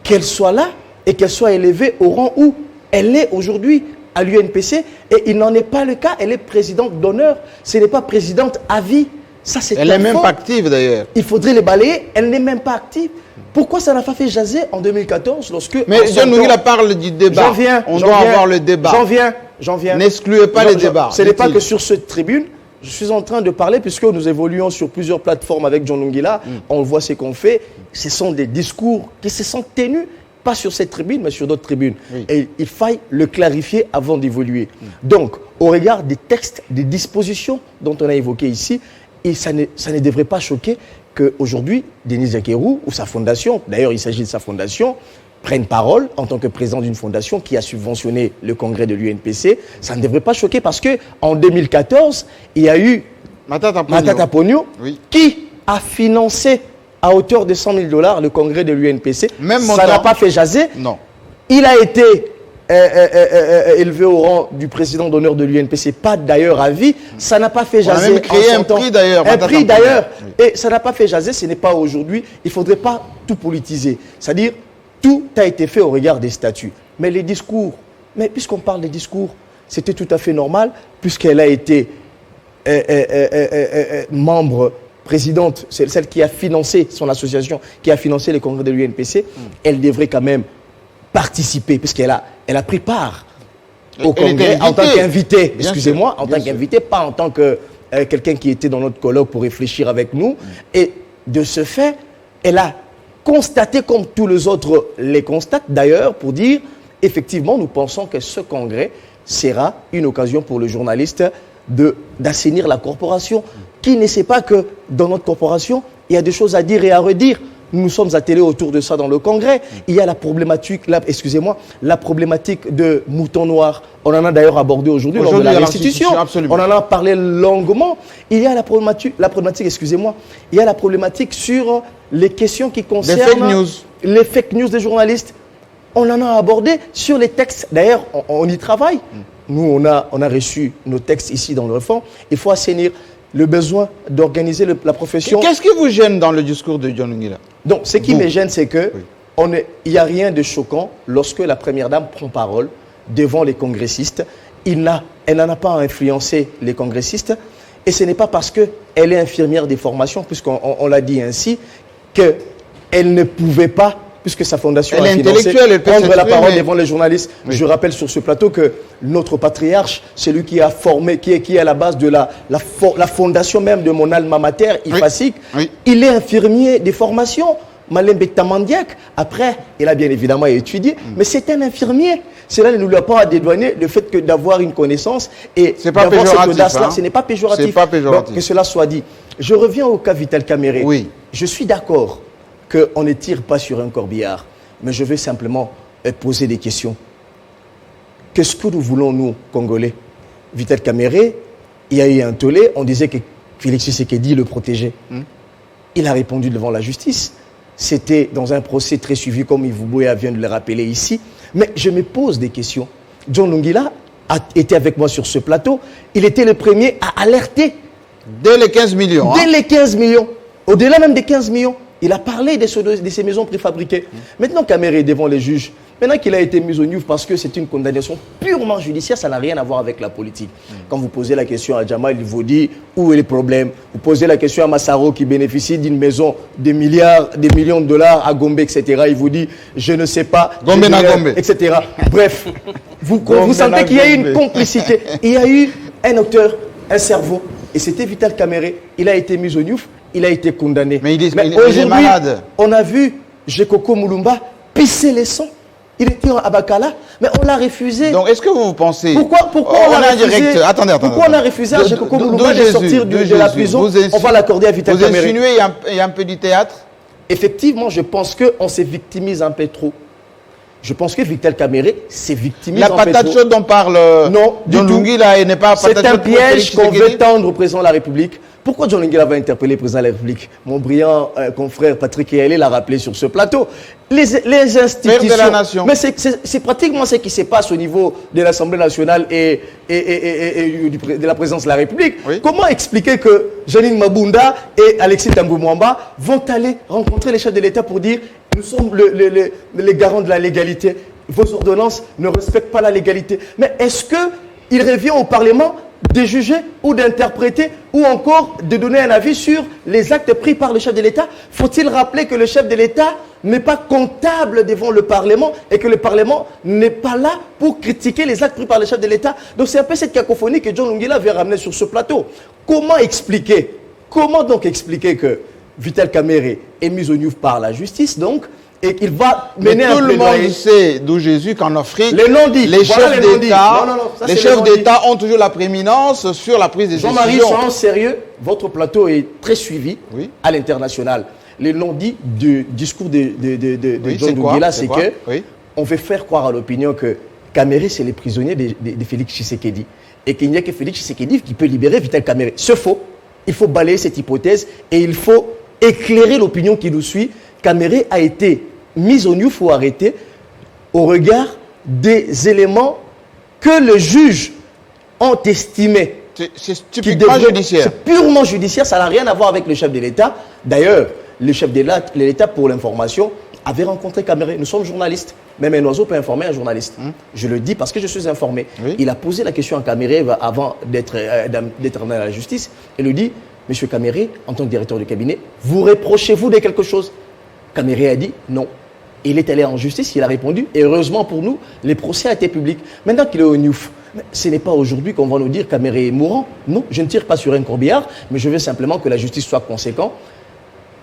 qu'elle soit là et qu'elle soit élevée au rang où elle est aujourd'hui à l'UNPC. Et il n'en est pas le cas. Elle est présidente d'honneur. Ce n'est pas présidente à vie. Ça, elle n'est même pas active d'ailleurs. Il faudrait les balayer. Elle n'est même pas active. Pourquoi ça n'a pas fait jaser en 2014 lorsque... Mais John Lungila parle du débat. On doit avoir le débat. J'en viens. N'excluez pas les débats. Ce n'est pas que sur cette tribune. Je suis en train de parler, puisque nous évoluons sur plusieurs plateformes avec John Lungila. On voit ce qu'on fait. Ce sont des discours qui se sont tenus, pas sur cette tribune, mais sur d'autres tribunes. Oui. Et il faille le clarifier avant d'évoluer. Donc, au regard des textes, des dispositions dont on a évoqué ici, et ça ne devrait pas choquer qu'aujourd'hui, Denis Zakeru ou sa fondation, d'ailleurs il s'agit de sa fondation, prennent parole en tant que président d'une fondation qui a subventionné le congrès de l'UNPC. Ça ne devrait pas choquer parce qu'en 2014, il y a eu Matata Pogno qui a financé à hauteur de 100 000 $ le congrès de l'UNPC. Ça n'a pas fait jaser. Non. Il a été élevé au rang du président d'honneur de l'UNPC, pas d'ailleurs à vie. Ça n'a pas fait jaser. On a même créé un prix d'ailleurs. Un prix d'ailleurs. Et ça n'a pas fait jaser, ce n'est pas aujourd'hui. Il ne faudrait pas tout politiser. C'est-à-dire, tout a été fait au regard des statuts. Mais les discours, mais puisqu'on parle des discours, c'était tout à fait normal, puisqu'elle a été membre, présidente, c'est celle qui a financé son association, qui a financé les congrès de l'UNPC, elle devrait quand même participer, puisqu'elle a pris part au congrès en tant qu'invité, excusez-moi, en tant qu'invité, pas en tant que quelqu'un qui était dans notre colloque pour réfléchir avec nous. Et de ce fait, elle a constaté comme tous les autres les constatent d'ailleurs pour dire, effectivement, nous pensons que ce congrès sera une occasion pour le journaliste d'assainir la corporation. Qui ne sait pas que dans notre corporation, il y a des choses à dire et à redire. Nous sommes attelés autour de ça dans le congrès. Il y a la problématique, la problématique de moutons noirs. On en a d'ailleurs abordé aujourd'hui lors de la restitution. On en a parlé longuement. Il y a la problématique, il y a la problématique sur les questions qui concernent les fake news des journalistes. On en a abordé sur les textes. D'ailleurs, on y travaille. Nous, on a reçu nos textes ici dans le fond. Il faut assainir le besoin d'organiser la profession. Qu'est-ce qui vous gêne dans le discours de John Lungila? Donc, ce qui me gêne, c'est que il n'y a rien de choquant lorsque la première dame prend parole devant les congressistes. Elle n'en a pas à influencer les congressistes. Et ce n'est pas parce qu'elle est infirmière des formations, puisqu'on l'a dit ainsi, qu'elle ne pouvait pas, puisque sa fondation a financé, prendre la parole devant les journalistes. Oui. Je rappelle sur ce plateau que notre patriarche, celui qui a formé, qui est à la base de la fondation même de mon alma mater, IFASIC, il est infirmier des formations. Malem Bektamandiak, après, il a bien évidemment étudié, mais c'est un infirmier. Cela ne nous l'a pas dédouané le fait d'avoir une connaissance et d'avoir cette audace-là. Ce n'est pas péjoratif. Donc, que cela soit dit. Je reviens au cas Vital Kamerhe. Oui. Je suis d'accord qu'on ne tire pas sur un corbillard, mais je vais simplement poser des questions. Qu'est-ce que nous voulons, nous, Congolais? Vital Kamerhe, il y a eu un tollé, on disait que Félix Tshisekedi le protégeait. Il a répondu devant la justice. C'était dans un procès très suivi, comme Yves Bouya vient de le rappeler ici. Mais je me pose des questions. John Lungila a été avec moi sur ce plateau. Il était le premier à alerter. Dès les 15 millions. Dès les 15 millions. Au-delà même des 15 millions. Il a parlé de ces maisons préfabriquées. Maintenant, Kamerhe est devant les juges. Maintenant qu'il a été mis au nu parce que c'est une condamnation purement judiciaire, ça n'a rien à voir avec la politique. Quand vous posez la question à Jamal, il vous dit où est le problème. Vous posez la question à Massaro qui bénéficie d'une maison des millions de dollars à Gombe, etc. Il vous dit je ne sais pas, Gombe, etc. Bref, vous sentez qu'il y a eu une complicité. Il y a eu un auteur, un cerveau, et c'était Vital Kamerhe. Il a été mis au nu, il a été condamné. Mais il est malade. On a vu Jekoko Mulumba pisser les sangs. Il était à Bakala, mais on l'a refusé. Donc, est-ce que vous pensez... Pourquoi on a refusé... Attendez. Pourquoi on a refusé à Jekoko Mulumba de sortir de la prison? On va l'accorder à Vital Kamerhe. Vous insinuez il y a un peu du théâtre? Effectivement, je pense qu'on se victimise un peu trop. Je pense que Vital Kamerhe s'est victimisé un peu trop. La patate chaude dont parle John Lungila n'est pas patate chaude. C'est un piège qu'on veut tendre au président de la République. Pourquoi John Lungila va interpeller le président de la République? Mon brillant confrère Patrick Eyele l'a rappelé sur ce plateau. Les institutions... Père de la nation. Mais c'est pratiquement ce qui se passe au niveau de l'Assemblée nationale et de la présidence de la République. Oui. Comment expliquer que Janine Mabunda et Alexis Tambou Mwamba vont aller rencontrer les chefs de l'État pour dire nous sommes les garants de la légalité. Vos ordonnances ne respectent pas la légalité. Mais est-ce qu'il revient au Parlement de juger ou d'interpréter ou encore de donner un avis sur les actes pris par le chef de l'État? Faut-il rappeler que le chef de l'État n'est pas comptable devant le Parlement et que le Parlement n'est pas là pour critiquer les actes pris par le chef de l'État? Donc c'est un peu cette cacophonie que John Lungila avait ramener sur ce plateau. Comment donc expliquer que Vital Kamerhe est mis au nu par la justice donc et qu'il va mener un plaidoyer. Tout le monde sait d'où Jésus qu'en Afrique, les chefs d'État ont toujours la prééminence sur la prise des décisions. Jean-Marie, soyons sérieux, votre plateau est très suivi à l'international. Les non-dits du discours de John Lungila, c'est que on veut faire croire à l'opinion que Kamerhe, c'est les prisonniers de Félix Tshisekedi. Et qu'il n'y a que Félix Tshisekedi qui peut libérer Vital Kamerhe. C'est faux. Il faut balayer cette hypothèse et il faut éclairer l'opinion qui nous suit. Kamerhe a été mis au nu ou arrêté au regard des éléments que les juges ont estimés. C'est typiquement judiciaire. C'est purement judiciaire, ça n'a rien à voir avec le chef de l'État. D'ailleurs, le chef de l'État, pour l'information, avait rencontré Kamerhe. Nous sommes journalistes. Même un oiseau peut informer un journaliste. Je le dis parce que je suis informé. Oui. Il a posé la question à Kamerhe avant d'être amené à la justice. Il lui dit, Monsieur Kamerhe, en tant que directeur de cabinet, vous reprochez-vous de quelque chose? Kamerhe a dit non. Il est allé en justice, il a répondu. Et heureusement pour nous, les procès ont été publics. Maintenant qu'il est au Newf, ce n'est pas aujourd'hui qu'on va nous dire Kamerhe est mourant. Non, je ne tire pas sur un corbillard, mais je veux simplement que la justice soit conséquente.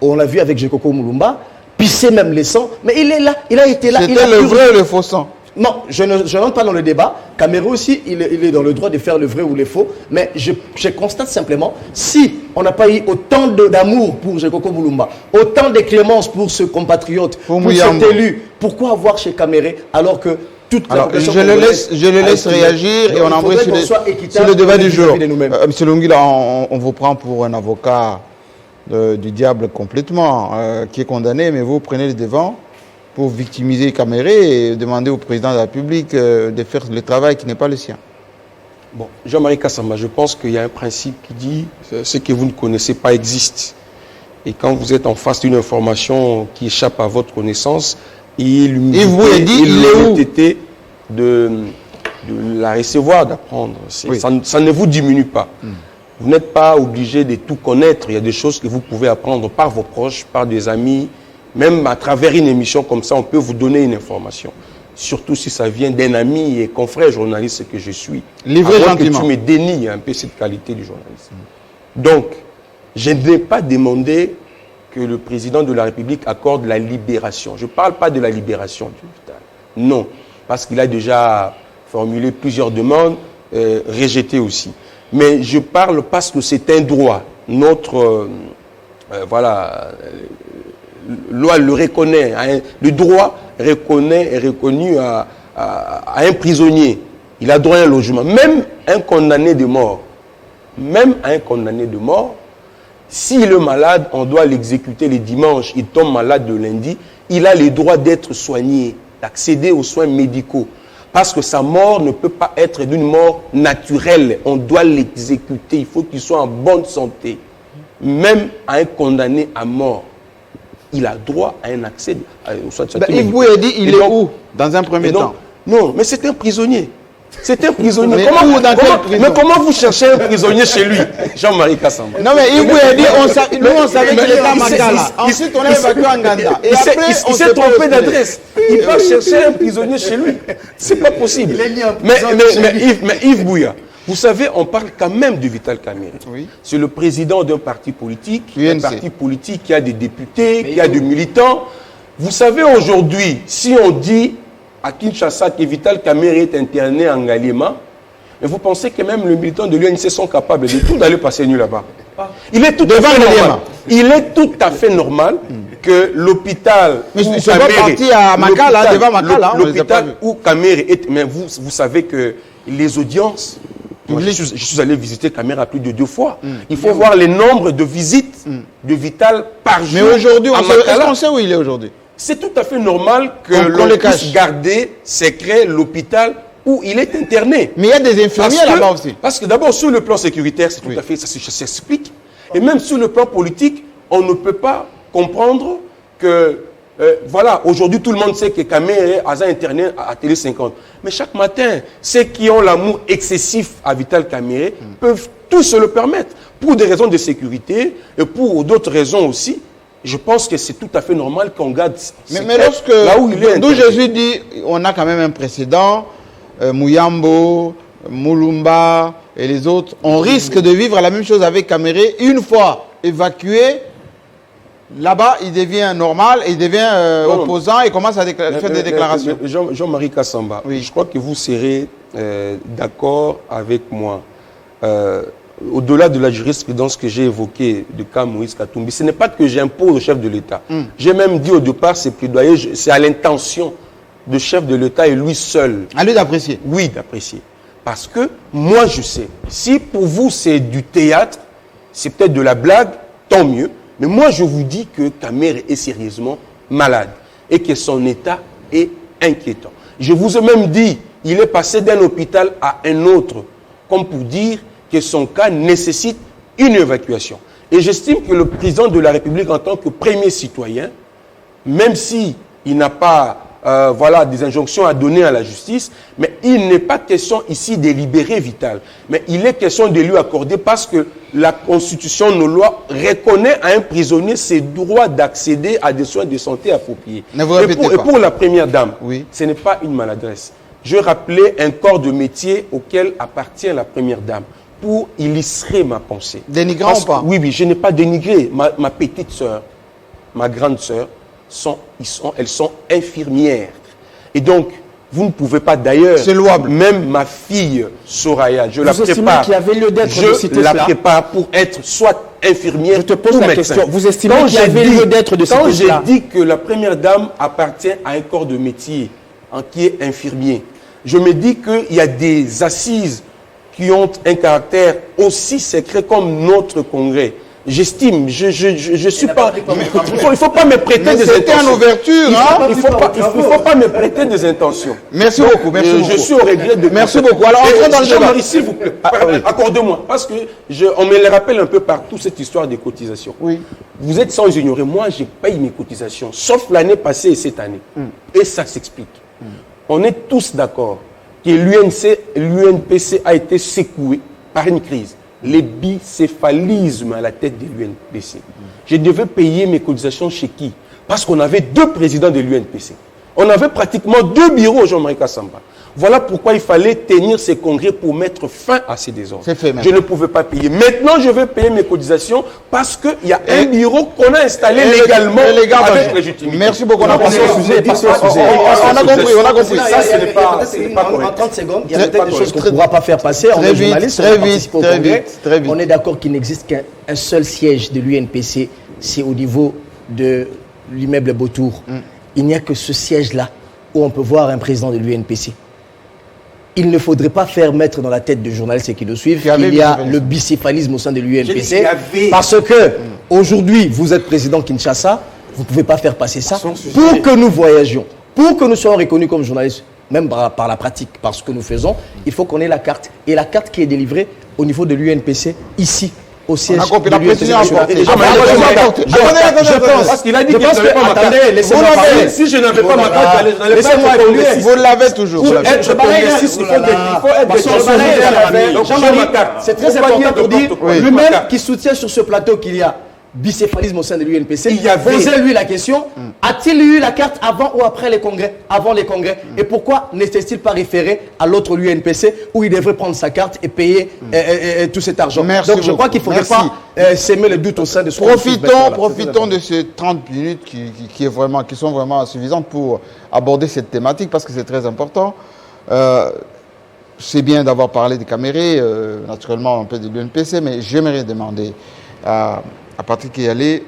On l'a vu avec Jekoko Mulumba. pisser même les sangs, mais il est là, il a été là. C'était le vrai ou le faux sang? Non, je n'entre pas dans le débat. Caméré aussi, il est dans le droit de faire le vrai ou le faux. Mais je constate simplement, si on n'a pas eu autant d'amour pour Gekoko Mulumba, autant de clémence pour ce compatriote, pour cet élu, pourquoi avoir chez Caméré alors que toute la population je le laisse réagir et on embrasse sur le débat du jour. Monsieur Longila, on vous prend pour un avocat du diable complètement, qui est condamné, mais vous prenez le devant pour victimiser Caméré et demander au président de la République de faire le travail qui n'est pas le sien. Bon, Jean-Marie Kassamba, je pense qu'il y a un principe qui dit ce que vous ne connaissez pas existe. Et quand vous êtes en face d'une information qui échappe à votre connaissance, il vous était de la recevoir, d'apprendre. Oui. Ça ne vous diminue pas. Vous n'êtes pas obligé de tout connaître. Il y a des choses que vous pouvez apprendre par vos proches, par des amis. Même à travers une émission comme ça, on peut vous donner une information. Surtout si ça vient d'un ami et confrère journaliste que je suis. Livré gentiment. Que tu me dénies un peu cette qualité du journalisme. Donc, je n'ai pas demandé que le président de la République accorde la libération. Je ne parle pas de la libération du Vital. Non, parce qu'il a déjà formulé plusieurs demandes, rejetées aussi. Mais je parle parce que c'est un droit. Notre, loi le reconnaît, le droit reconnaît et reconnu à un prisonnier. Il a droit à un logement. Même un condamné de mort, s'il est malade, on doit l'exécuter le dimanche. Il tombe malade le lundi. Il a le droit d'être soigné, d'accéder aux soins médicaux. Parce que sa mort ne peut pas être d'une mort naturelle. On doit l'exécuter. Il faut qu'il soit en bonne santé. Même à un condamné à mort, il a droit à un accès aux soins de santé. Yves Bouedi, il est où dans un premier temps? Non, mais c'est un prisonnier. C'est un prisonnier. Mais comment vous cherchez un prisonnier chez lui, Jean-Marie Kassamba? Non, mais Yves Bouedi, on savait qu'il était à Makala. Ensuite, on a évacué à Nganda. Et après, il s'est trompé d'adresse. Il va chercher un prisonnier chez lui. C'est pas possible. Mais Yves Bouya, vous savez, on parle quand même de Vital Caméré. Oui. C'est le président d'un parti politique, un parti politique qui a des députés, qui a des militants. Vous savez, aujourd'hui, si on dit à Kinshasa que Vital Caméré est interné en Ngaliema, mais vous pensez que même les militants de l'UNC sont capables de tout d'aller passer nuit là-bas? Il est tout à fait normal que l'hôpital où Caméré est... Mais vous savez que les audiences... Moi, je suis allé visiter Caméré plus de 2 fois. Il faut voir le nombre de visites de Vital par jour. Mais aujourd'hui, est-ce qu'on sait où il est aujourd'hui? C'est tout à fait normal que l'on puisse garder secret l'hôpital où il est interné. Mais il y a des infirmiers là-bas aussi. Parce que d'abord, sur le plan sécuritaire, c'est tout à fait, ça s'explique. Et même sur le plan politique, on ne peut pas comprendre que, voilà, aujourd'hui, tout le monde sait que Caméré a interné à Télé 50. Mais chaque matin, ceux qui ont l'amour excessif à Vital Caméré peuvent tous se le permettre. Pour des raisons de sécurité et pour d'autres raisons aussi. Je pense que c'est tout à fait normal qu'on garde mais lorsque, là où il est. D'où Jésus dit, on a quand même un précédent, Mouyambo, Mulumba et les autres. On risque de vivre la même chose avec Caméré. Une fois évacué, là-bas, il devient normal, il devient opposant et commence à faire des déclarations. Jean-Marie Kassamba, oui. Je crois que vous serez d'accord avec moi. Au-delà de la jurisprudence que j'ai évoquée de cas Moïse Katumbi, ce n'est pas que j'impose au chef de l'État. J'ai même dit au départ, c'est plaidoyer, c'est à l'intention du chef de l'État et lui seul. À lui d'apprécier. Oui, d'apprécier. Parce que moi, je sais, si pour vous c'est du théâtre, c'est peut-être de la blague, tant mieux. Mais moi, je vous dis que Caméré est sérieusement malade et que son état est inquiétant. Je vous ai même dit, il est passé d'un hôpital à un autre, comme pour dire que son cas nécessite une évacuation. Et j'estime que le président de la République, en tant que premier citoyen, même s'il n'a pas des injonctions à donner à la justice, mais il n'est pas question ici de libérer Vital. Mais il est question de lui accorder, parce que la Constitution, nos lois, reconnaît à un prisonnier ses droits d'accéder à des soins de santé appropriés. Et pour la première dame, oui. Ce n'est pas une maladresse. Je rappelais un corps de métier auquel appartient la première dame, pour illustrer ma pensée. Dénigrant ou pas? Oui, je n'ai pas dénigré ma petite sœur, ma grande sœur. elles sont infirmières. Et donc, vous ne pouvez pas d'ailleurs, c'est louable. Même ma fille Soraya, je la prépare pour être soit infirmière. Je te pose la question. Vous estimez qu'il y avait lieu d'être de ce Quand j'ai dit que la première dame appartient à un corps de métier qui est infirmier, je me dis qu'il y a des assises qui ont un caractère aussi secret comme notre congrès. J'estime, je suis pas... Il ne faut pas me prêter des intentions. C'était en ouverture, Il ne faut pas me prêter des intentions. Merci beaucoup, merci beaucoup. Je suis au regret de... Merci beaucoup. Alors, entrons dans le débat. S'il vous plaît, accordez-moi, parce que on me le rappelle un peu partout, cette histoire des cotisations. Oui. Vous êtes sans ignorer, moi, je paye mes cotisations, sauf l'année passée et cette année. Et ça s'explique. On est tous d'accord que l'UNPC a été secoué par une crise. Les bicéphalismes à la tête de l'UNPC. Je devais payer mes cotisations chez qui? Parce qu'on avait 2 présidents de l'UNPC. On avait pratiquement 2 bureaux, Jean-Marie Kassamba. Voilà pourquoi il fallait tenir ces congrès pour mettre fin à ces désordres. C'est fait, je ne pouvais pas payer. Maintenant, je vais payer mes cotisations parce qu'il y a un bureau qu'on a installé légalement avec légitimité. Merci beaucoup. On a compris. On a compris. Ça, ce n'est pas correct. En 30 secondes, il y a peut-être des choses qu'on ne pourra pas faire passer. On est journaliste, très vite. On est d'accord qu'il n'existe qu'un seul siège de l'UNPC, c'est au niveau de l'immeuble Beautour. Il n'y a que ce siège-là où on peut voir un président de l'UNPC. Il ne faudrait pas faire mettre dans la tête des journalistes qui nous suivent qu'il y a le bicéphalisme au sein de l'UNPC. Parce que aujourd'hui, vous êtes président Kinshasa, vous ne pouvez pas faire passer ça pour que nous voyagions, pour que nous soyons reconnus comme journalistes, même par la pratique, par ce que nous faisons. Il faut qu'on ait la carte. Et la carte qui est délivrée au niveau de l'UNPC, ici, au siège de l'UNPC. Je pense, parce qu'il a dit qu'il n'avait pas ma carte. Si je n'avais pas ma carte, laissez-moi évoluer. Vous l'avez toujours. C'est très important pour dire, lui-même qui soutient sur ce plateau qu'il y a bicéphalisme au sein de l'UNPC, posez-lui la question, a-t-il eu la carte avant ou après les congrès? Avant les congrès. Et pourquoi n'était-il pas référé à l'autre l'UNPC où il devrait prendre sa carte et payer tout cet argent? Donc je crois qu'il ne faudrait pas s'aimer le doute au sein de ce Profitons de ces 30 minutes qui sont vraiment suffisantes pour aborder cette thématique parce que c'est très important. C'est bien d'avoir parlé des Camérés, naturellement un peu de l'UNPC, mais j'aimerais demander à Patrick Eyalé,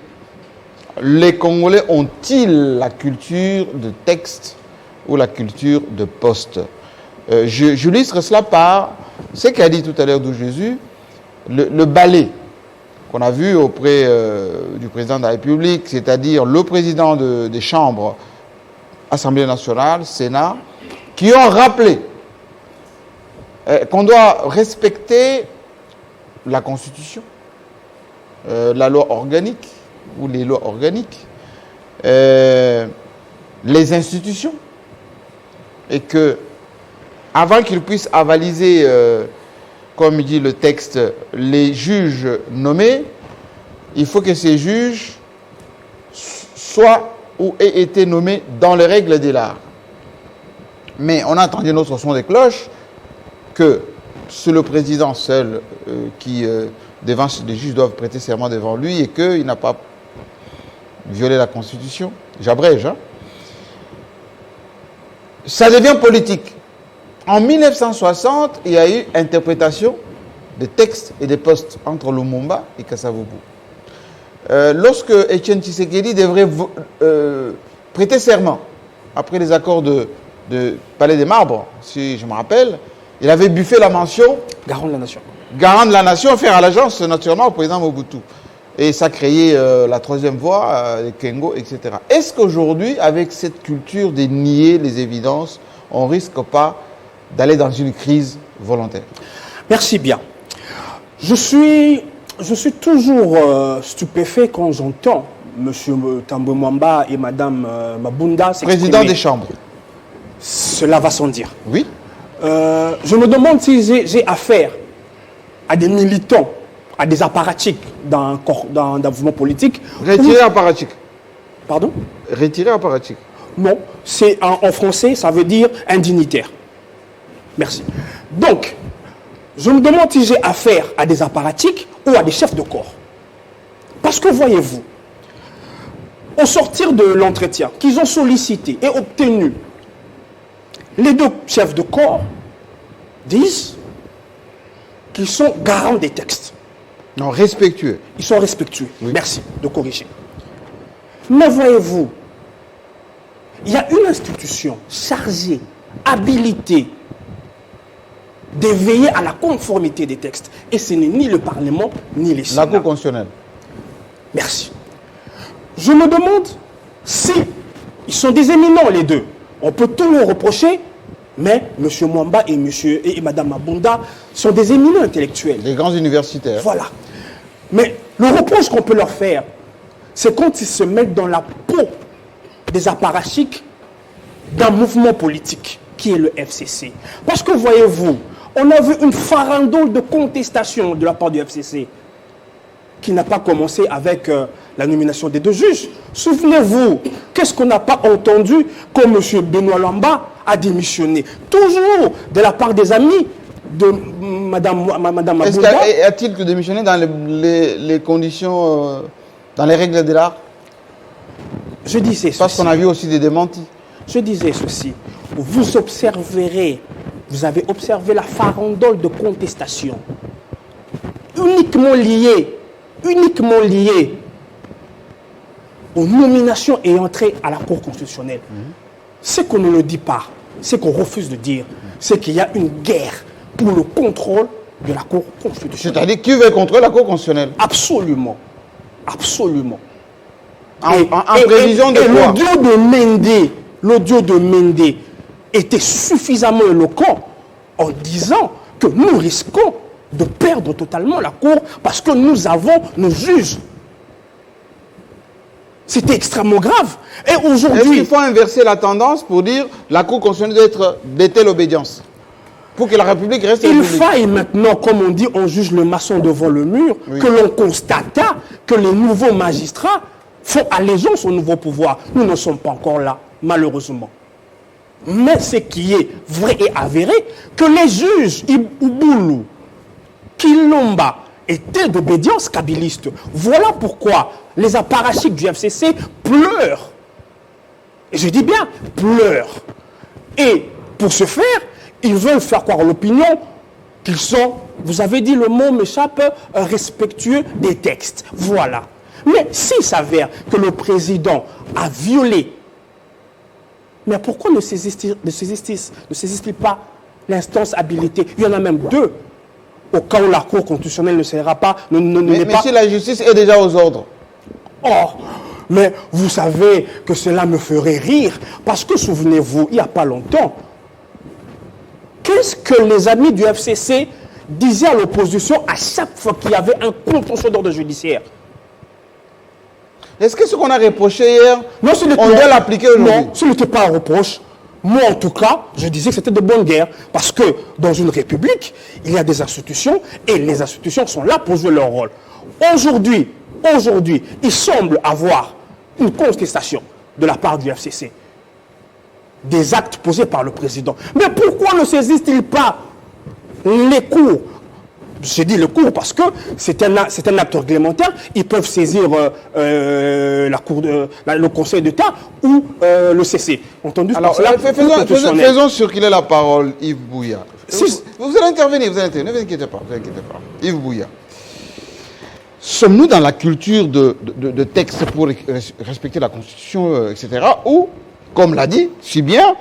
les Congolais ont-ils la culture de texte ou la culture de poste? J'illustre cela par ce qu'a dit tout à l'heure d'où Jésus, le balai qu'on a vu auprès du président de la République, c'est-à-dire le président des chambres, Assemblée nationale, Sénat, qui ont rappelé qu'on doit respecter la Constitution, la loi organique ou les lois organiques, les institutions, et que avant qu'ils puissent avaliser, comme dit le texte, les juges nommés, il faut que ces juges soient ou aient été nommés dans les règles de l'art. Mais on a entendu notre son des cloches que c'est le président seul qui devant les juges doivent prêter serment devant lui et qu'il n'a pas violé la Constitution. J'abrège. Hein? Ça devient politique. En 1960, il y a eu interprétation des textes et des postes entre Lumumba et Kasavubu. Lorsque Etienne Tshisekedi devrait prêter serment, après les accords de Palais des Marbres, si je me rappelle, il avait buffé la mention garant de la nation. Garant de la nation, faire allégeance naturellement au président Mobutu. Et ça créait la troisième voie, les Kengo, etc. Est-ce qu'aujourd'hui, avec cette culture de nier les évidences, on ne risque pas d'aller dans une crise volontaire? Merci bien. Je suis toujours stupéfait quand j'entends M. Tambo Mwamba et Mme Mabunda s'exprimer. Président des chambres. Cela va sans dire. Oui. Je me demande si j'ai affaire à des militants, à des apparatchiks d'un mouvement politique. Retirer apparatchik. Pardon? Retirer apparatchik. Non, c'est en français, ça veut dire indignitaire. Merci. Donc, je me demande si j'ai affaire à des apparatchiks ou à des chefs de corps. Parce que voyez-vous, au sortir de l'entretien qu'ils ont sollicité et obtenu, les deux chefs de corps disent qu'ils sont garants des textes. Non, respectueux. Ils sont respectueux. Oui. Merci de corriger. Mais voyez-vous, il y a une institution chargée, habilitée, de veiller à la conformité des textes. Et ce n'est ni le Parlement, ni les Sénats. La Cour constitutionnelle. Merci. Je me demande si ils sont des éminents, les deux. On peut tout leur reprocher, mais M. Mwamba et Mme Mabunda sont des éminents intellectuels. Des grands universitaires. Voilà. Mais le reproche qu'on peut leur faire, c'est quand ils se mettent dans la peau des apparatchiks d'un mouvement politique qui est le FCC. Parce que voyez-vous, on a vu une farandole de contestation de la part du FCC qui n'a pas commencé avec la nomination des deux juges. Souvenez-vous, qu'est-ce qu'on n'a pas entendu quand M. Benoît Lamba a démissionné? Toujours de la part des amis de Mme Mabunda. A-t-il que démissionné dans les conditions, dans les règles de l'art? Je disais ceci. Parce qu'on a vu aussi des démentis. Je disais ceci. Vous observerez, vous avez observé la farandole de contestation uniquement liée aux nominations et entrées à la Cour constitutionnelle. Ce qu'on ne le dit pas, ce qu'on refuse de dire, c'est qu'il y a une guerre pour le contrôle de la Cour constitutionnelle. C'est-à-dire qui veut contrôler la Cour constitutionnelle? Absolument. Absolument. En prévision de quoi? L'audio de Mende était suffisamment éloquent en disant que nous risquons de perdre totalement la Cour parce que nous avons nos juges. C'était extrêmement grave. Et aujourd'hui... Est-ce qu'il faut inverser la tendance pour dire la Cour constitutionnelle doit être de telle obédience pour que la République reste Il république? faille maintenant, comme on dit, on juge le maçon devant le mur, Oui. que l'on constata que les nouveaux magistrats font allégeance au nouveau pouvoir. Nous ne sommes pas encore là, malheureusement. Mais ce qui est vrai et avéré, que les juges Iboulou, Kilomba étaient d'obédience kabiliste. Voilà pourquoi les apparatchiks du FCC pleurent. Et je dis bien pleurent. Et pour ce faire, ils veulent faire croire à l'opinion qu'ils sont, vous avez dit le mot m'échappe, respectueux des textes. Voilà. Mais s'il s'avère que le président a violé, mais pourquoi ne saisissent-ils pas l'instance habilitée? Il y en a même deux, au cas où la Cour constitutionnelle ne sera pas... Mais si la justice est déjà aux ordres. Oh, mais vous savez que cela me ferait rire, parce que souvenez-vous, il n'y a pas longtemps, qu'est-ce que les amis du FCC disaient à l'opposition à chaque fois qu'il y avait un contentieux d'ordre judiciaire? Est-ce que ce qu'on a reproché hier, non, on doit l'appliquer aujourd'hui? Non, ce n'était pas un reproche. Moi, en tout cas, je disais que c'était de bonne guerre. Parce que dans une république, il y a des institutions et les institutions sont là pour jouer leur rôle. Aujourd'hui, il semble avoir une contestation de la part du FCC des actes posés par le président. Mais pourquoi ne saisissent-ils pas les cours? J'ai dit le cours parce que c'est un acte réglementaire. Ils peuvent saisir le Conseil d'État ou le CC. Entendu? Alors, faisons circuler la parole, Yves Bouya. Vous allez intervenir, ne vous inquiétez pas. Yves Bouya. Sommes-nous dans la culture de textes pour respecter la Constitution, etc. Ou, comme l'a dit si bien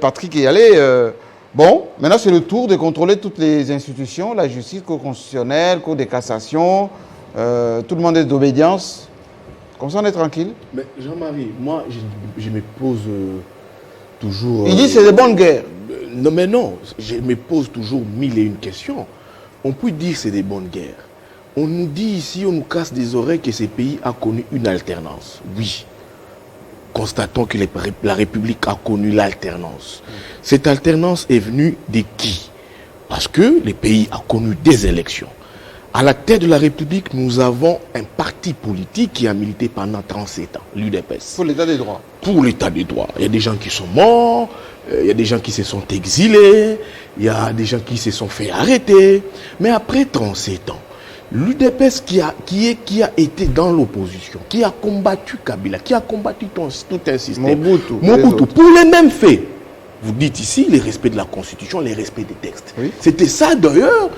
Patrick Eyalé, bon, maintenant c'est le tour de contrôler toutes les institutions, la justice, Cour constitutionnelle, Cour de cassation, tout le monde est d'obédience. Comme ça on est tranquille. Mais Jean-Marie, moi je me pose toujours... Il dit que c'est de bonnes guerres. Non mais non, je me pose toujours 1001 questions. On peut dire que c'est des bonnes guerres. On nous dit ici, on nous casse des oreilles que ce pays a connu une alternance. Oui. Constatons que la République a connu l'alternance. Cette alternance est venue de qui? Parce que le pays a connu des élections. À la tête de la République, nous avons un parti politique qui a milité pendant 37 ans, l'UDPS. Pour l'état des droits. Pour l'état des droits. Il y a des gens qui sont morts, il y a des gens qui se sont exilés, il y a des gens qui se sont fait arrêter. Mais après 37 ans, l'UDPS qui a été dans l'opposition, qui a combattu Kabila, qui a combattu tout un système, Mobutu, pour les mêmes faits. Vous dites ici le respect de la Constitution, le respect des textes. Oui. C'était ça d'ailleurs.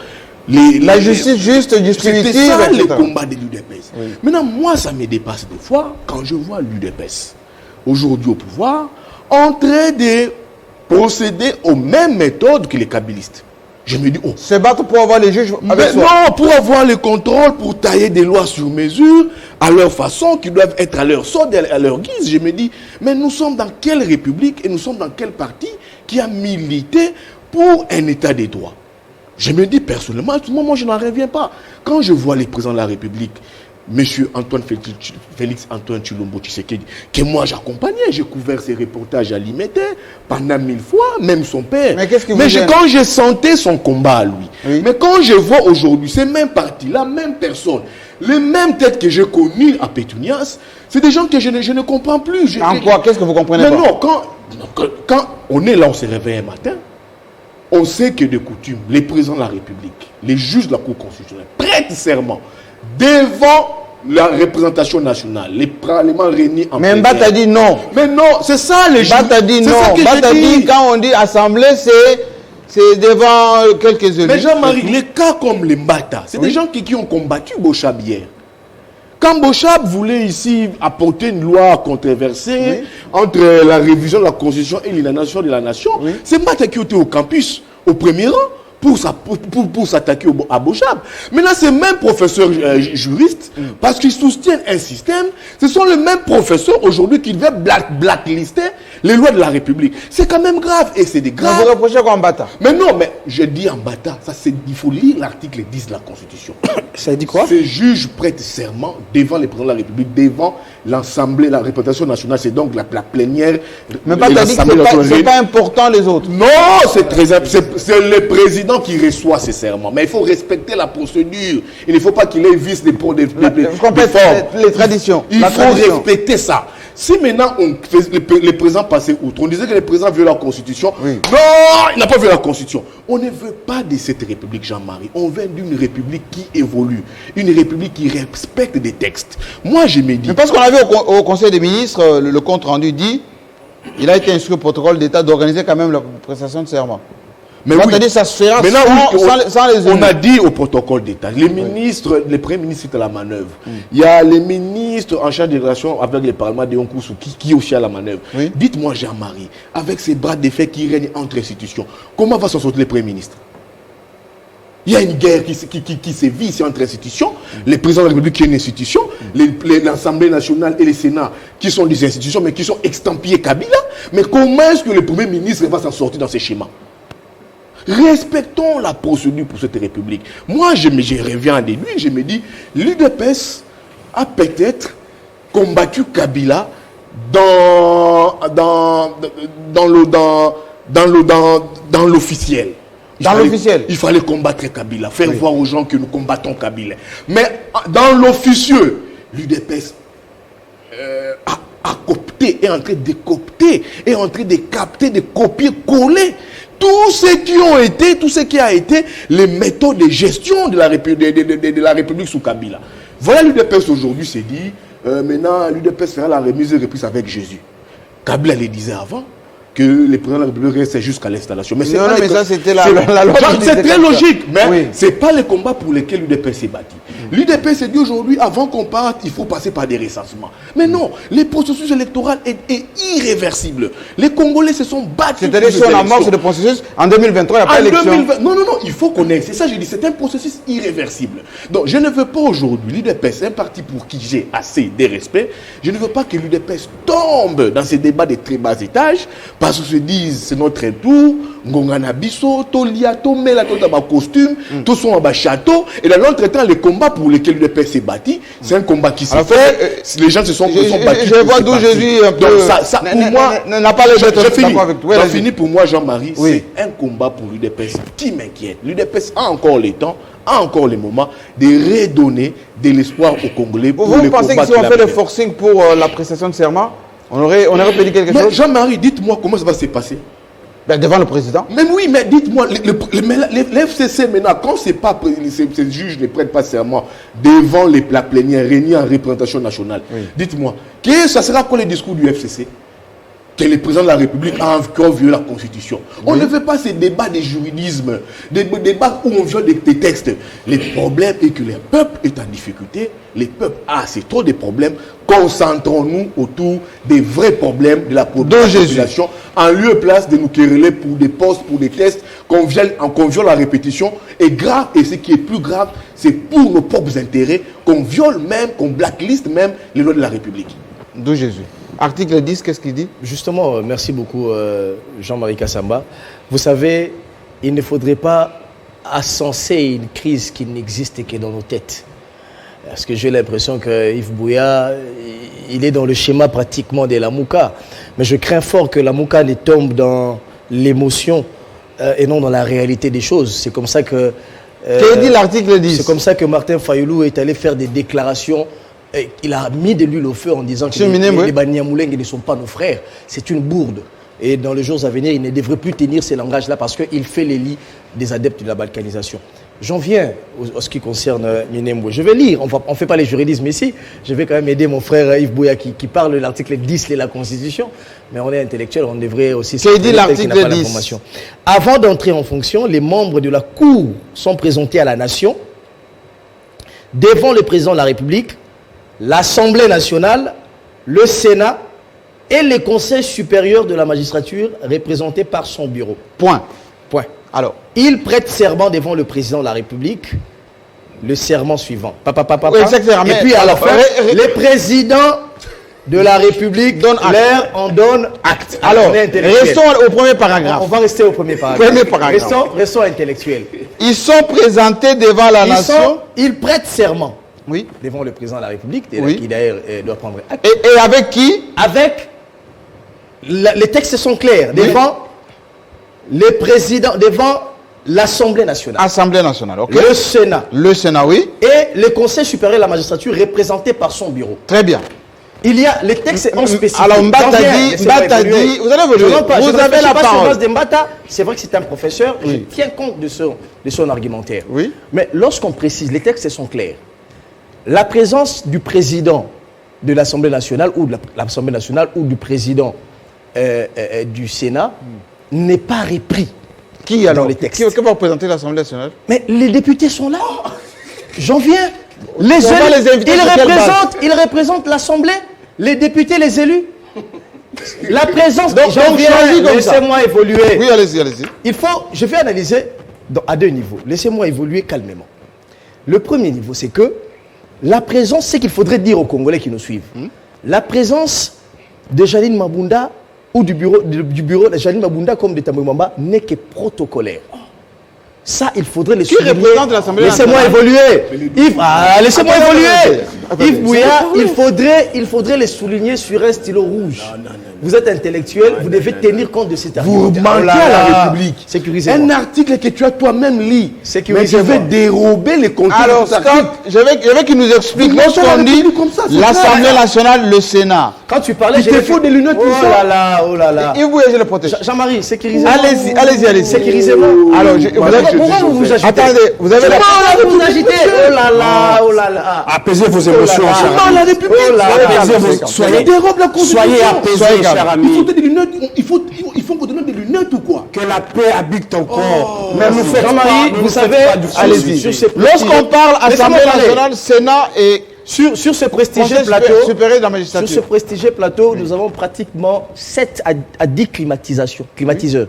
La justice juste, distributive, c'était ça le combat de l'UDPS. Oui. Maintenant, moi, ça me dépasse des fois quand je vois l'UDPS, aujourd'hui au pouvoir, en train de procéder aux mêmes méthodes que les kabylistes. Je me dis, oh. Se battre pour avoir les juges avec soi. Non, pour avoir le contrôle, pour tailler des lois sur mesure, à leur façon, qui doivent être à leur sorte, à leur guise. Je me dis, mais nous sommes dans quelle république et nous sommes dans quel parti qui a milité pour un état des droits? Je me dis personnellement, à tout moment, je n'en reviens pas. Quand je vois les présidents de la République, Monsieur Félix Antoine Tshilombo Tshisekedi, que moi j'accompagnais, j'ai couvert ses reportages à l'IMETE pendant 1000 fois, même son père. Mais qu'est-ce que quand je sentais son combat à lui, oui. Mais quand je vois aujourd'hui ces mêmes partis, la même personne, les mêmes têtes que j'ai connues à Pétunias, c'est des gens que je ne comprends plus. En quoi? Qu'est-ce que vous comprenez pas? Non, quand on est là, on se réveille un matin, on sait que de coutume, les présidents de la République, les juges de la Cour constitutionnelle prêtent serment devant la représentation nationale, les parlements réunis en mais Mbata dit non. Mais non, c'est ça les juges. Mbata dit non. Mbata dit quand on dit assemblée, c'est devant quelques élus. Mais Jean-Marie, les cas comme les Mbata, c'est des gens qui ont combattu Bochab hier. Quand Bochab voulait ici apporter une loi controversée entre la révision de la Constitution et l'aliénation de la nation, c'est Mbata qui était au campus, au premier rang, pour s'attaquer à Bochab. Maintenant, ces mêmes professeurs juristes, parce qu'ils soutiennent un système, ce sont les mêmes professeurs aujourd'hui qui devaient blacklister les lois de la République. C'est quand même grave, et c'est des graves. Mais vous reprochez quoi Mbata? Mais non, mais je dis Mbata, il faut lire l'article 10 de la Constitution. Ça dit quoi? Ces juges prêtent serment devant les présidents de la République, devant l'Assemblée, la représentation nationale, c'est donc la plénière. Mais Mbata dit que c'est pas important les autres. Non, c'est très important. C'est le président qui reçoit ces serments. Mais il faut respecter la procédure. Il ne faut pas qu'il ait vice des formes. Les traditions. Il faut respecter ça. Si maintenant les présidents passaient outre, on disait que les présidents violent la Constitution. Oui. Non, il n'a pas violé la Constitution. On ne veut pas de cette République, Jean-Marie. On veut d'une République qui évolue. Une République qui respecte des textes. Moi, je me dis... Mais parce qu'on a vu au Conseil des ministres, le compte rendu dit, il a été instruit au protocole d'État d'organiser quand même la prestation de serment. Mais oui. C'est-à-dire ça se fera sans les on a dit au protocole d'État, les ministres, les premiers ministres étaient à la manœuvre. Il y a les ministres en charge des relations avec les parlements de Yonkousou qui aussi à la manœuvre. Dites-moi, Jean-Marie, avec ces bras de fer qui règnent entre institutions, comment va s'en sortir les premiers ministres? Il y a une guerre qui sévit ici entre institutions. Les présidents de la République qui est une institution, l'Assemblée nationale et les Sénats qui sont des institutions, mais qui sont extempiés Kabila. Mais comment est-ce que le Premier ministre va s'en sortir dans ces schémas? Respectons la procédure pour cette République. Moi, je reviens à des nuits, je me dis, l'UDPS a peut-être combattu Kabila dans l'officiel. Dans l'officiel. Il fallait combattre Kabila, faire voir aux gens que nous combattons Kabila. Mais dans l'officieux, l'UDPS a coopté, est en train de coopter, est en train de capter, de copier-coller tout ce qui a été les méthodes de gestion de la République sous Kabila. Voilà, l'UDPS aujourd'hui s'est dit, maintenant l'UDPS fera la remise et reprise avec Jésus. Kabila le disait avant, que les présidents de la République restent jusqu'à l'installation. Mais ça c'était la loi. C'est très logique, mais ce n'est pas le combat pour lequel l'UDPS s'est bâti. L'UDPS s'est dit aujourd'hui, avant qu'on parte, il faut passer par des recensements. Mais non, le processus électoral est irréversible. Les Congolais se sont battus. C'est-à-dire si on amorce le processus en 2023, il n'y a pas d'élection. Non, il faut connaître. C'est ça, je dis, c'est un processus irréversible. Donc, je ne veux pas aujourd'hui, l'UDPS, un parti pour qui j'ai assez de respect, je ne veux pas que l'UDPS tombe dans ces débats de très bas étages, parce qu'ils se disent, c'est notre tour, Ngongana Bisso, Tolia, Tomela, Totaba costume, tous sont en bas château, et dans l'entretemps, les combats pour lesquels l'UDPS s'est bâti, c'est un combat qui s'est fait. Les gens se sont battus. Je vois d'où Jésus un peu. Donc, ça pour moi, n'a pas j'ai fini pour moi, Jean-Marie, c'est un combat pour l'UDPS qui m'inquiète. L'UDPS a encore les temps, a encore les moments de redonner de l'espoir aux Congolais. Vous pensez que si on fait le forcing pour la prestation de serment, on aurait pu dire quelque chose? Jean-Marie, dites-moi comment ça va se passer. Devant le président. Mais oui, mais dites-moi, les FCC maintenant, quand ces juges ne prêtent pas serment devant la plénière réunie en représentation nationale, dites-moi, ça sera quoi le discours du FCC? Que le président de la République a violé la Constitution. On ne veut pas ces débats de juridisme, des débats où on viole des textes. Le problème est que le peuple est en difficulté. Le peuple a assez trop de problèmes. Concentrons-nous autour des vrais problèmes de la population, en lieu et place de nous quereller pour des postes, pour des tests, qu'on viole la répétition. Et grave, et ce qui est plus grave, c'est pour nos propres intérêts qu'on viole même, qu'on blackliste même les lois de la République. D'où Jésus. Article 10, qu'est-ce qu'il dit? Justement, merci beaucoup Jean-Marie Kassamba. Vous savez, il ne faudrait pas ascenser une crise qui n'existe que dans nos têtes. Parce que j'ai l'impression que Yves Buya, il est dans le schéma pratiquement de la Mouka. Mais je crains fort que la Mouka ne tombe dans l'émotion et non dans la réalité des choses. C'est comme ça que... Qu'est-ce dit l'article 10? C'est comme ça que Martin Fayoulou est allé faire des déclarations. Il a mis de l'huile au feu en disant que les Banyamulenge ne sont pas nos frères. C'est une bourde. Et dans les jours à venir, il ne devrait plus tenir ces langages-là parce qu'il fait les lits des adeptes de la balkanisation. J'en viens en ce qui concerne Minembwe. Je vais lire, on ne fait pas les juridismes ici. Je vais quand même aider mon frère Yves Buya qui parle de l'article 10 de la Constitution. Mais on est intellectuel, on devrait aussi... Qu'est-ce dit l'article 10? Avant d'entrer en fonction, les membres de la Cour sont présentés à la nation devant le président de la République, l'Assemblée nationale, le Sénat et les conseils supérieurs de la magistrature représentés par son bureau. Point. Alors, il prête serment devant le président de la République, le serment suivant. Oui, et puis à la fin, les présidents de la République en donnent acte. Alors, restons au premier paragraphe. On va rester au premier paragraphe. Restons intellectuels. Ils sont présentés devant la nation. Ils prêtent serment. Oui. Devant le président de la République, qui d'ailleurs doit prendre acte. Et avec qui? Avec, les textes sont clairs, devant les présidents, devant l'Assemblée nationale. Assemblée nationale, ok. Le Sénat. Le Sénat, oui. Et le Conseil supérieur de la magistrature représenté par son bureau. Très bien. Il y a les textes en spécifique. Alors Mbata dit, vous allez évoluer. Vous avez la parole. C'est vrai que c'est un professeur, je tiens compte de son argumentaire. Oui. Mais lorsqu'on précise, les textes sont clairs. La présence du président de l'Assemblée nationale ou de l'Assemblée nationale ou du président du Sénat n'est pas repris. Qui alors? Dans les textes. Qui va représenter l'Assemblée nationale? Mais les députés sont là. J'en viens. Les élus, ils représentent l'Assemblée, les députés, les élus. La présence. Donc laissez-moi évoluer. Oui, allez-y. Je vais analyser à deux niveaux. Laissez-moi évoluer calmement. Le premier niveau, c'est que la présence, c'est qu'il faudrait dire aux Congolais qui nous suivent. La présence de Janine Mabunda ou du bureau de Janine Mabunda comme de Tambwe Mwamba n'est que protocolaire. Ça, il faudrait les souligner. Qui représente l'Assemblée nationale? Laissez-moi évoluer. Laissez-moi évoluer. Yves Buya, il faudrait les souligner sur un stylo rouge. Vous êtes intellectuel, vous devez tenir compte de cet article. Vous manquez à la République. Sécurisez-moi. Un article que tu as toi-même lu. Sécurisez-moi. Mais je vais dérober les contenus. Alors, je veux qu'il nous explique. Lorsqu'on dit l'Assemblée nationale, le Sénat. Quand tu parlais, il te faut des lunettes. Oh là là. Yves Buya, je le protège. Jean-Marie, sécurisez-moi. Allez-y. Sécurisez-moi. Alors, pourquoi vous vous agitez? Attendez, vous avez vous vous agitez. Oh là là. Apaisez vos émotions, cher ami. La République. Soyez apaisés, cher ami. Il faut des lunettes. Il faut qu'on donne des lunettes ou quoi? Que la paix habite ton corps. Mais vous faites Jean-Marie, vous savez, allez-y. Lorsqu'on parle Assemblée nationale, Sénat et sur ce prestigieux plateau, supérieur de la magistrature. Sur ce prestigieux plateau, nous avons pratiquement 7 à 10 climatiseurs.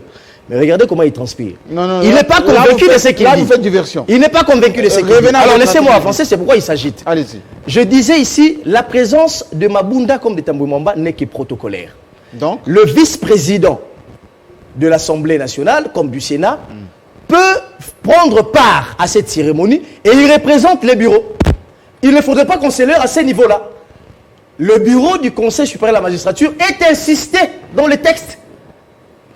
Mais regardez comment il transpire. Il n'est pas convaincu de ce qu'il dit. Là, vous faites diversion. Il n'est pas convaincu de ce qu'il dit. Alors laissez-moi avancer, c'est pourquoi il s'agite. Allez-y. Je disais ici, la présence de Mabunda comme de Tambwe Mwamba n'est que protocolaire. Donc, le vice-président de l'Assemblée nationale, comme du Sénat, peut prendre part à cette cérémonie et il représente les bureaux. Il ne faudrait pas qu'on s'élève à ce niveau-là. Le bureau du Conseil supérieur de la magistrature est insisté dans les textes.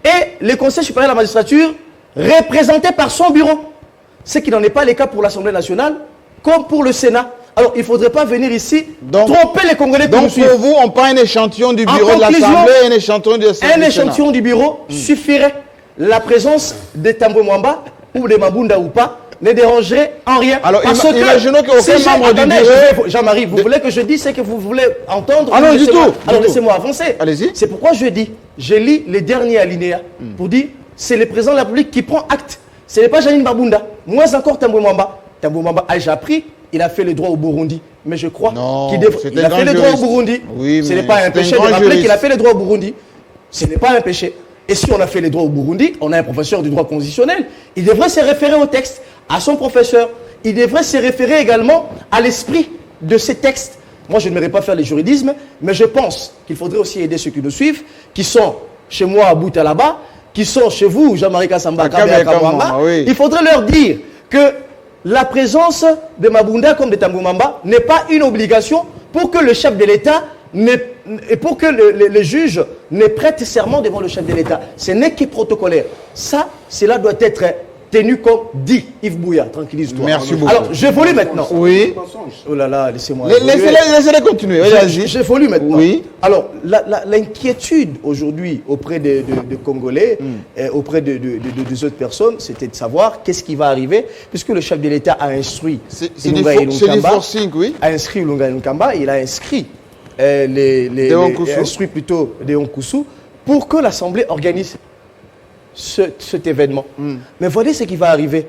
Et le Conseil supérieur de la magistrature représenté par son bureau. Ce qui n'en est pas le cas pour l'Assemblée nationale comme pour le Sénat. Alors, il ne faudrait pas venir ici tromper les Congolais. Donc, pour vous, on prend un échantillon du bureau de l'Assemblée et un échantillon du Sénat. Un échantillon du bureau suffirait. la présence de Tambwe Mwamba ou de Mabunda ou pas ne dérangerait en rien. Alors, imaginons qu'aucun membre du bureau... Jean-Marie, vous voulez que je dise ce que vous voulez entendre? Ah non, du tout. Alors, laissez-moi avancer. Allez-y. C'est pourquoi je dis, je lis les derniers alinéas pour dire, c'est le président de la République qui prend acte. Ce n'est pas Janine Mabunda. Moins encore Tambwe Mwamba. Tambwe Mwamba a déjà pris, il a fait le droit au Burundi. Mais je crois qu'il a fait le droit au Burundi. Oui, ce n'est pas un péché de rappeler qu'il a fait le droit au Burundi. Ce n'est pas un péché. Et si on a fait les droits au Burundi, on a un professeur du droit constitutionnel, il devrait se référer au texte, à son professeur. Il devrait se référer également à l'esprit de ces textes. Moi, je n'aimerais pas faire les juridismes, mais je pense qu'il faudrait aussi aider ceux qui nous suivent, qui sont chez moi à Boutalaba, qui sont chez vous, Jean-Marie Kassamba, oui. Il faudrait leur dire que la présence de Mabunda comme de Tambwe Mwamba n'est pas une obligation pour que le chef de l'État et pour que le juge ne prête serment devant le chef de l'État. Ce n'est que protocolaire. Ça, cela doit être tenu comme dit. Yves Bouya, tranquillise-toi. Merci beaucoup. Alors, j'évolue maintenant. Oui. Oh là là, laissez-moi. Laissez-les continuer. J'évolue maintenant. Oui. Alors, l'inquiétude aujourd'hui auprès des Congolais, et auprès des autres personnes, c'était de savoir qu'est-ce qui va arriver, puisque le chef de l'État a instruit Ilunga Ilunkamba, oui. A inscrit Ilunga Ilunkamba, il a inscrit instruit plutôt Deon Koussou pour que l'Assemblée organise cet événement. Mais voyez ce qui va arriver.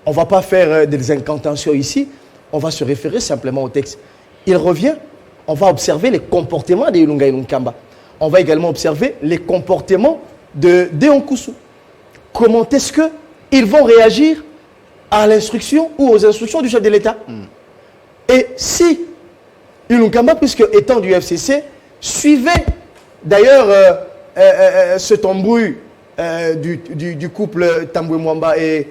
On ne va pas faire des incantations ici, on va se référer simplement au texte. Il revient, on va observer les comportements de Ilunga Ilunkamba. On va également observer les comportements de Deon Koussou. Comment est-ce qu'ils vont réagir à l'instruction ou aux instructions du chef de l'État. Et si Ilunkamba, puisque étant du FCC, suivait d'ailleurs cet embrouille du couple Tambwe Mwamba et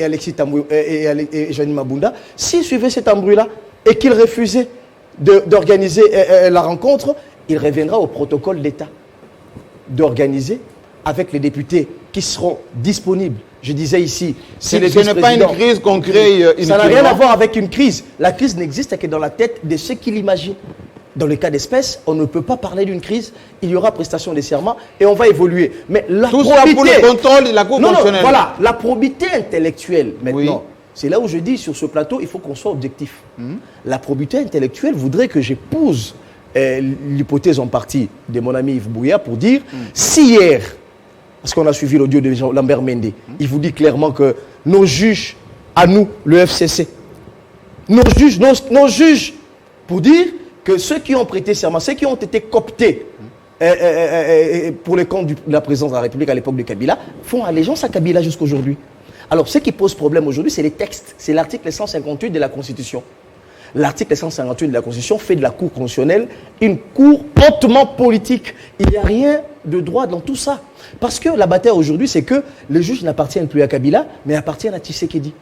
Alexis Tambwe et Janine Mabunda, s'il suivait cet embrouille-là et qu'il refusait d'organiser la rencontre, il reviendra au protocole d'État d'organiser avec les députés qui seront disponibles. Je disais ici, ce n'est pas une crise qu'on crée inutilement. Ça n'a rien à voir avec une crise. La crise n'existe que dans la tête de ceux qui l'imaginent. Dans le cas d'espèce, on ne peut pas parler d'une crise. Il y aura prestation des serments et on va évoluer. Mais la tout probité, ça pour le contrôle de la Cour constitutionnelle. Voilà, la probité intellectuelle maintenant. Oui. C'est là où je dis, sur ce plateau, il faut qu'on soit objectif. La probité intellectuelle voudrait que j'épouse l'hypothèse en partie de mon ami Yves Bouya pour dire, si hier, parce qu'on a suivi l'audio de Lambert Mende, il vous dit clairement que nos juges, à nous, le FCC, nos juges, pour dire que ceux qui ont prêté serment, ceux qui ont été cooptés pour le compte de la présidence de la République à l'époque de Kabila, font allégeance à Kabila jusqu'aujourd'hui. Alors, ce qui pose problème aujourd'hui, c'est les textes. C'est l'article 158 de la Constitution. L'article 158 de la Constitution fait de la Cour constitutionnelle une cour hautement politique. Il n'y a rien de droit dans tout ça. Parce que la bataille aujourd'hui, c'est que les juges n'appartiennent plus à Kabila, mais appartiennent à Tshisekedi.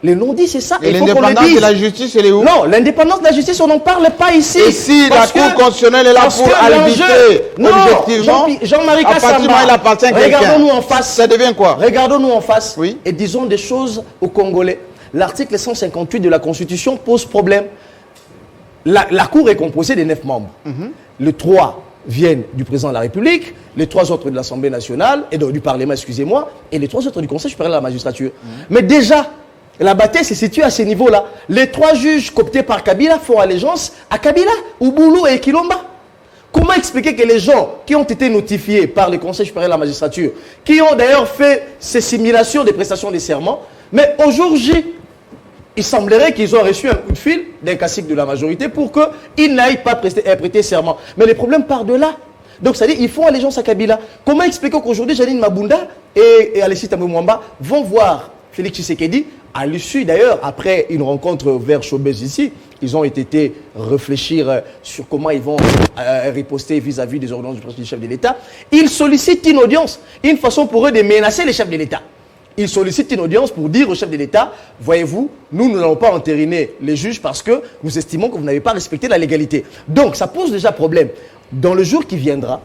Les non-dits, c'est ça. Et l'indépendance de la justice, elle est où? Non, l'indépendance de la justice, on n'en parle pas ici. Et si la Cour constitutionnelle est là pour arbitrer objectivement, Jean-Marie Kassamba, regardons-nous en face. Ça devient quoi? Regardons-nous en face et disons des choses aux Congolais. L'article 158 de la Constitution pose problème. La Cour est composée de 9 membres. Les 3 viennent du président de la République, les 3 autres de l'Assemblée nationale, et du Parlement, excusez-moi, et les 3 autres du Conseil supérieur de la magistrature. Mais déjà, la bataille se situe à ce niveau-là. Les 3 juges cooptés par Kabila font allégeance à Kabila, Ouboulou et Kilomba. Comment expliquer que les gens qui ont été notifiés par le Conseil supérieur de la magistrature, qui ont d'ailleurs fait ces simulations des prestations de serment, mais au jour J, il semblerait qu'ils ont reçu un coup de fil d'un cacique de la majorité pour qu'ils n'aillent pas prêter serment. Mais le problème part de là. Donc, c'est-à-dire qu'ils font allégeance à Kabila. Comment expliquer qu'aujourd'hui, Janine Mabunda et Alexis Tambwe Mwamba vont voir Félix Tshisekedi, à l'issue d'ailleurs, après une rencontre vers Chobez ici, ils ont été réfléchir sur comment ils vont riposter vis-à-vis des ordonnances du chef de l'État. Ils sollicitent une audience, une façon pour eux de menacer les chefs de l'État. Ils sollicitent une audience pour dire au chef de l'État, voyez-vous, nous n'allons pas entériner les juges parce que nous estimons que vous n'avez pas respecté la légalité. Donc, ça pose déjà problème. Dans le jour qui viendra,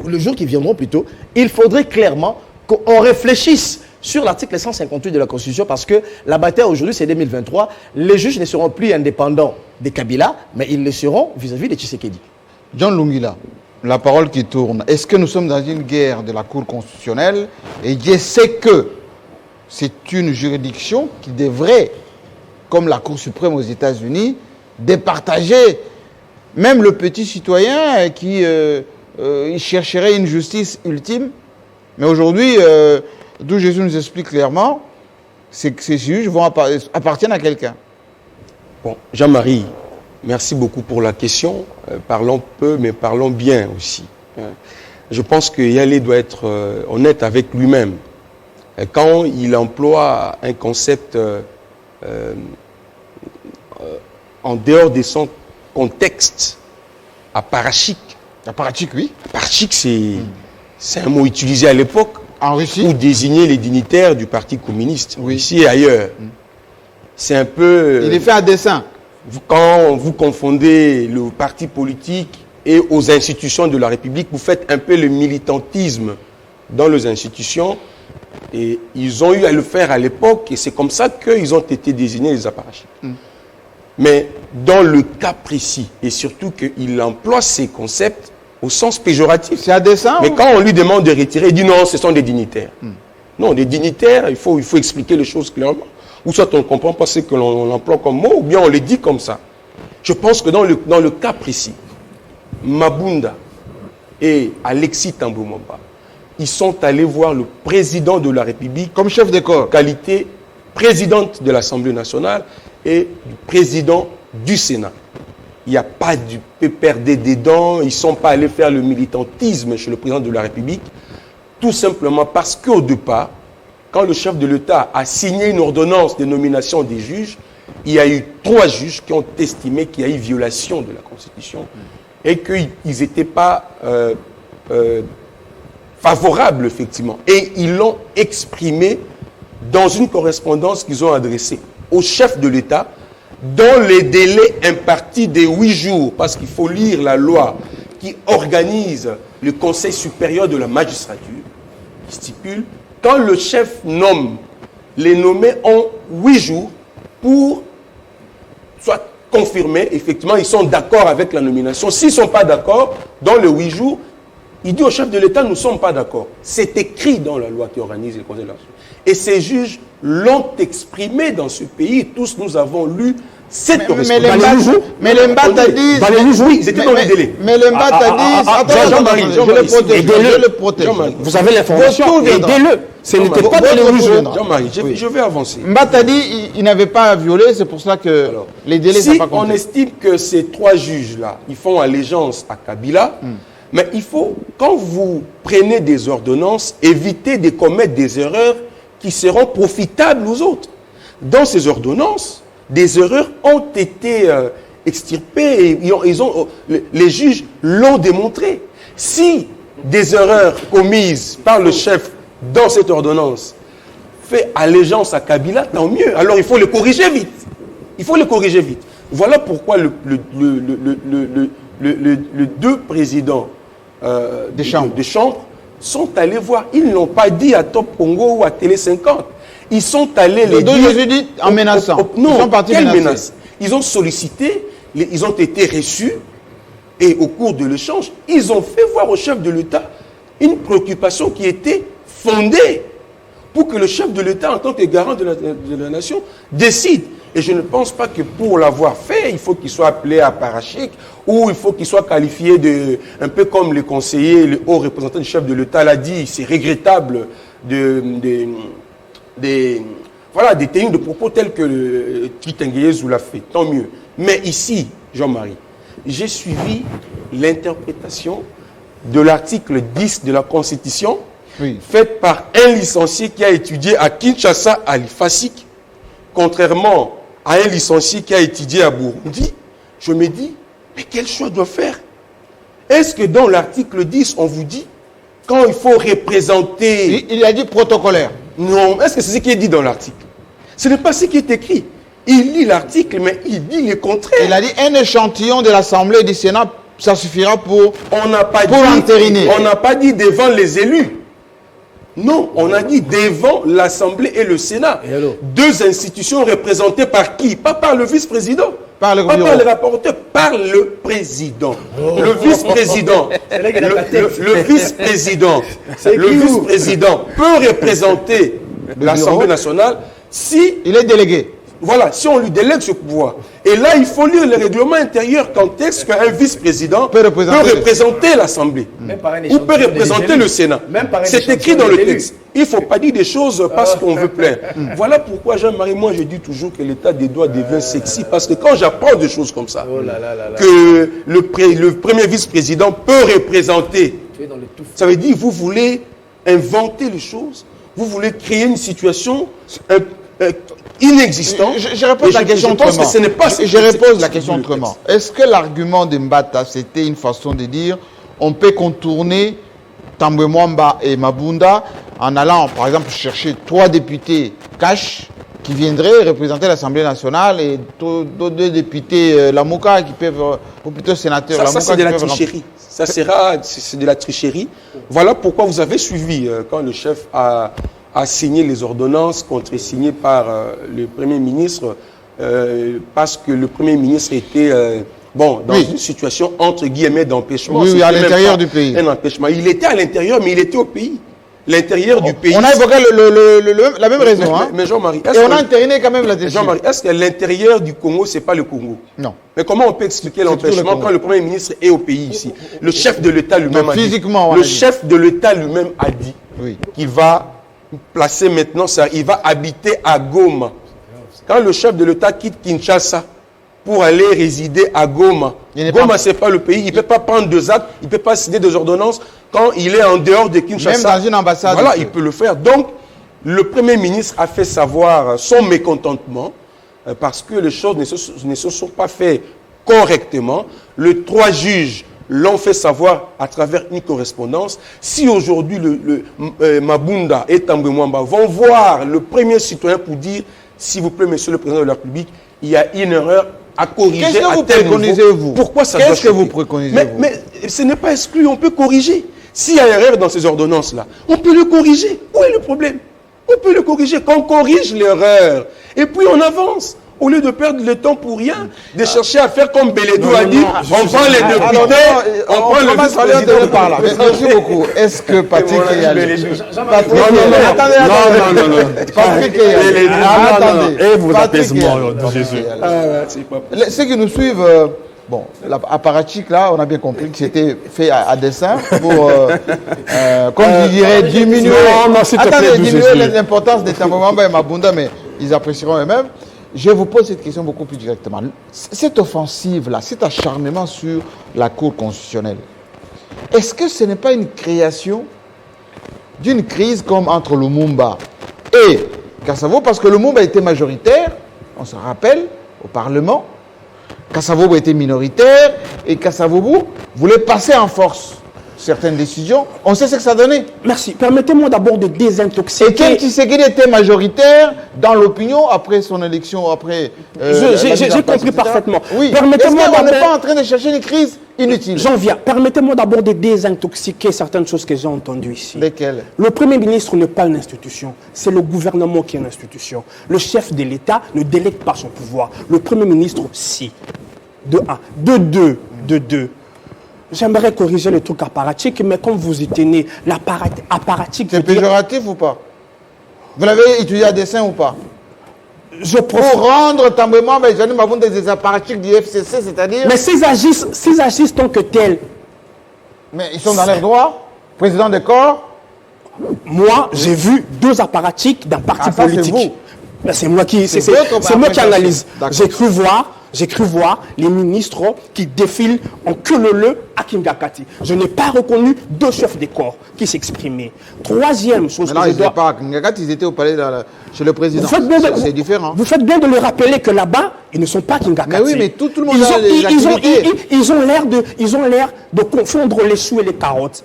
le jour qui viendront plutôt, il faudrait clairement qu'on réfléchisse sur l'article 158 de la Constitution parce que la bataille aujourd'hui, c'est 2023. Les juges ne seront plus indépendants de Kabila, mais ils le seront vis-à-vis de Tshisekedi. John Lungila, la parole qui tourne. Est-ce que nous sommes dans une guerre de la Cour constitutionnelle? Et je sais que c'est une juridiction qui devrait, comme la Cour suprême aux États-Unis, départager même le petit citoyen qui chercherait une justice ultime. Mais aujourd'hui, d'où Jésus nous explique clairement, c'est que ces juges appartiennent à quelqu'un. Bon, Jean-Marie, merci beaucoup pour la question. Parlons peu, mais parlons bien aussi. Je pense que Yalé doit être honnête avec lui-même. Quand il emploie un concept en dehors de son contexte apparatchik. Apparatchik, oui. Apparatchik, c'est un mot utilisé à l'époque en Russie pour désigner les dignitaires du Parti communiste, oui. Ici et ailleurs. C'est un peu... Il est fait à dessein. Quand vous confondez le parti politique et aux institutions de la République, vous faites un peu le militantisme dans les institutions. Et ils ont eu à le faire à l'époque, et c'est comme ça qu'ils ont été désignés les apparatchiks. Mais dans le cas précis, et surtout qu'il emploie ces concepts au sens péjoratif. C'est à dessein. Mais quand on lui demande de retirer, il dit non, ce sont des dignitaires. Non, des dignitaires, il faut expliquer les choses clairement. Ou soit on ne comprend pas ce que l'on emploie comme mot, ou bien on les dit comme ça. Je pense que dans le cas précis, Mabunda et Alexis Thambwe Mwamba, ils sont allés voir le président de la République comme chef de corps, qualité présidente de l'Assemblée nationale et du président du Sénat. Il n'y a pas du PPRD dedans, ils ne sont pas allés faire le militantisme chez le président de la République, tout simplement parce qu'au départ, quand le chef de l'État a signé une ordonnance de nomination des juges, il y a eu 3 juges qui ont estimé qu'il y a eu violation de la Constitution et qu'ils n'étaient pas favorables, effectivement. Et ils l'ont exprimé dans une correspondance qu'ils ont adressée au chef de l'État dans les délais impartis de 8 jours, parce qu'il faut lire la loi qui organise le Conseil supérieur de la magistrature, qui stipule quand le chef nomme, les nommés ont 8 jours pour soit confirmer, effectivement, ils sont d'accord avec la nomination. S'ils ne sont pas d'accord, dans les 8 jours, il dit au chef de l'État, nous ne sommes pas d'accord. C'est écrit dans la loi qui organise le Conseil de la magistrature. Et ces juges l'ont exprimé dans ce pays. Tous nous avons lu cette correspondance. Mais les Mbata disent... Oui, ils étaient dans les délais. Mais les Mbata disent... Attends, Jean-Marie, je le protège. Vous avez l'information, aidez-le. Ce n'était pas dans les 8 jours. Jean-Marie, je vais avancer. Mbata dit il n'avait pas à violer, c'est pour ça que les délais ne sont pas comptés. Si on estime que ces 3 juges-là, ils font allégeance à Kabila, mais il faut, quand vous prenez des ordonnances, éviter de commettre des erreurs qui seront profitables aux autres. Dans ces ordonnances, des erreurs ont été extirpées et les juges l'ont démontré. Si des erreurs commises par le chef dans cette ordonnance fait allégeance à Kabila, tant mieux. Alors il faut le corriger vite. Il faut le corriger vite. Voilà pourquoi les 2 présidents des chambres sont allés voir. Ils ne l'ont pas dit à Top Congo ou à Télé 50. Ils sont allés les dire... Jésus dit en menaçant. Non, ils sont partis menace. Ils ont sollicité, ils ont été reçus et au cours de l'échange, ils ont fait voir au chef de l'État une préoccupation qui était fondée pour que le chef de l'État, en tant que garant de la nation, décide. Et je ne pense pas que pour l'avoir fait, il faut qu'il soit appelé apparatchik ou il faut qu'il soit qualifié de, un peu comme le conseiller, le haut représentant du chef de l'État l'a dit, c'est regrettable de tenir de propos tels que Titenguezou l'a fait. Tant mieux. Mais ici, Jean-Marie, j'ai suivi l'interprétation de l'article 10 de la Constitution faite par un licencié qui a étudié à Kinshasa, à l'IFASIC, contrairement à un licencié qui a étudié à Burundi. Je me dis, mais quel choix doit faire? Est-ce que dans l'article 10, on vous dit, quand il faut représenter... Il a dit protocolaire. Non, est-ce que c'est ce qui est dit dans l'article? Ce n'est pas ce qui est écrit. Il lit l'article, mais il dit le contraire. Il a dit un échantillon de l'Assemblée et du Sénat, ça suffira pour entériner. On n'a pas dit devant les élus. Non, on a dit devant l'Assemblée et le Sénat. 2 institutions représentées par qui? Pas par le vice-président. Par le pas par le rapporteur, par le président. Le vice-président. Le vice-président. Le vice-président peut représenter l'Assemblée nationale si... Il est délégué. Voilà, si on lui délègue ce pouvoir. Et là, il faut lire le règlement intérieur quand est-ce qu'un vice-président peut représenter l'Assemblée ou peut représenter le Sénat. C'est écrit dans le texte. Il ne faut pas dire des choses parce qu'on veut plaire. Voilà pourquoi, Jean-Marie, moi, je dis toujours que l'état des droits devient sexy. Parce que quand j'apprends des choses comme ça, que le premier vice-président peut représenter, ça veut dire que vous voulez inventer les choses, vous voulez créer une situation inexistant. Je repose la question autrement. Je repose la question autrement. Est-ce que l'argument de Mbata, c'était une façon de dire on peut contourner Tambwe Mwamba et Mabunda en allant, par exemple, chercher 3 députés cash qui viendraient représenter l'Assemblée nationale et 2 députés Lamuka qui peuvent, ou plutôt sénateurs Lamuka. Ça, c'est de la tricherie. Ça c'est de la tricherie. Voilà pourquoi vous avez suivi quand le chef a signé les ordonnances contresignées par le Premier ministre parce que le Premier ministre était dans une situation entre guillemets d'empêchement. Oui, à l'intérieur du pays. Un empêchement. Il était à l'intérieur, mais il était au pays. L'intérieur du pays. On a évoqué la même raison. Mais Jean-Marie, et on a entériné quand même la décision. Jean-Marie, est-ce que l'intérieur du Congo, ce n'est pas le Congo? Non. Mais comment on peut expliquer l'empêchement quand le Premier ministre est au pays ici? Le chef de l'État lui-même a dit. Physiquement, le chef de l'État lui-même a dit qu'il va placer maintenant ça, il va habiter à Goma. Quand le chef de l'État quitte Kinshasa pour aller résider à Goma, Goma c'est pas le pays, il ne peut pas prendre 2 actes, il ne peut pas signer des ordonnances quand il est en dehors de Kinshasa. Même dans une ambassade. Voilà, il peut le faire. Donc, le Premier ministre a fait savoir son mécontentement parce que les choses ne se sont pas faites correctement. Les 3 juges l'ont fait savoir à travers une correspondance. Si aujourd'hui Mabunda et Tambwe Mwamba vont voir le premier citoyen pour dire, s'il vous plaît, monsieur le président de la République, il y a une erreur à corriger. Qu'est-ce que vous préconisez, vous? Pourquoi ça doit changer? Qu'est-ce que vous préconisez, vous? Mais ce n'est pas exclu, on peut corriger. S'il y a erreur dans ces ordonnances-là, on peut le corriger. Où est le problème? On peut le corriger. Qu'on corrige l'erreur. Et puis on avance. Au lieu de perdre le temps pour rien, de chercher à faire comme Beledou a dit, on prend les députés, on prend le vice-président par là. Merci beaucoup. Est-ce que Patrick est allé? Non. Patrick est allé. Attendez. Et vos apaisements de Jésus. Ceux qui nous suivent, bon, l'apparatchik là, on a bien compris que c'était fait à dessein pour, comme je dirais, diminuer l'importance des Tambwe Mwamba et Mabunda, mais ils apprécieront eux-mêmes. Je vous pose cette question beaucoup plus directement. Cette offensive-là, cet acharnement sur la Cour constitutionnelle, est-ce que ce n'est pas une création d'une crise comme entre Lumumba et Kasavubu? Parce que Lumumba était majoritaire, on se rappelle, au Parlement. Kasavubu était minoritaire et Kasavubu voulait passer en force certaines décisions. On sait ce que ça donnait. Merci. Permettez-moi d'abord de désintoxiquer. Et Ken Tshisekedi était majoritaire dans l'opinion après son élection, après... J'ai compris parfaitement. Oui. Permettez-moi on n'est pas en train de chercher une crise inutile. J'en viens. Permettez-moi d'abord de désintoxiquer certaines choses que j'ai entendues ici. Lesquelles? Le Premier ministre n'est pas une institution. C'est le gouvernement qui est une institution. Le chef de l'État ne délègue pas son pouvoir. Le Premier ministre, si. De 1. De 2. J'aimerais corriger le truc apparatique, mais comme vous y tenez, l'apparatique... C'est péjoratif ou pas? Vous l'avez étudié à dessein ou pas? Pour rendre Tambwe Mwamba et Jeanine Mabunda des apparatiques du FCC, c'est-à-dire... Mais s'ils agissent tant que tels... Mais ils sont dans leurs droits? Président de corps? Moi, j'ai vu 2 apparatiques d'un parti politique. C'est moi qui analyse. J'ai cru voir les ministres qui défilent en queue leu à Kingakati. Je n'ai pas reconnu 2 chefs de corps qui s'exprimaient. 3e chose que je dois... pas à Kingakati, ils étaient au palais chez le président. C'est différent. Vous faites bien de leur rappeler que là-bas, ils ne sont pas Kingakati. Mais oui, mais tout le monde ils ont l'air de confondre les choux et les carottes.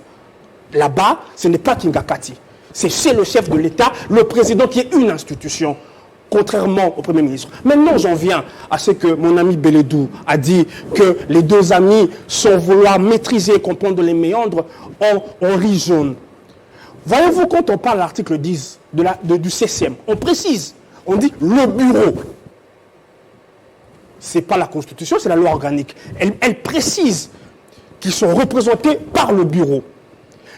Là-bas, ce n'est pas Kingakati. C'est chez le chef de l'État, le président qui est une institution. Contrairement au Premier ministre. Maintenant, j'en viens à ce que mon ami Beledou a dit, que les 2 amis, sans vouloir maîtriser et comprendre les méandres, ont ri jaune. Voyez-vous, quand on parle de l'article 10 du CCM, on précise, on dit le bureau. Ce n'est pas la Constitution, c'est la loi organique. Elle précise qu'ils sont représentés par le bureau.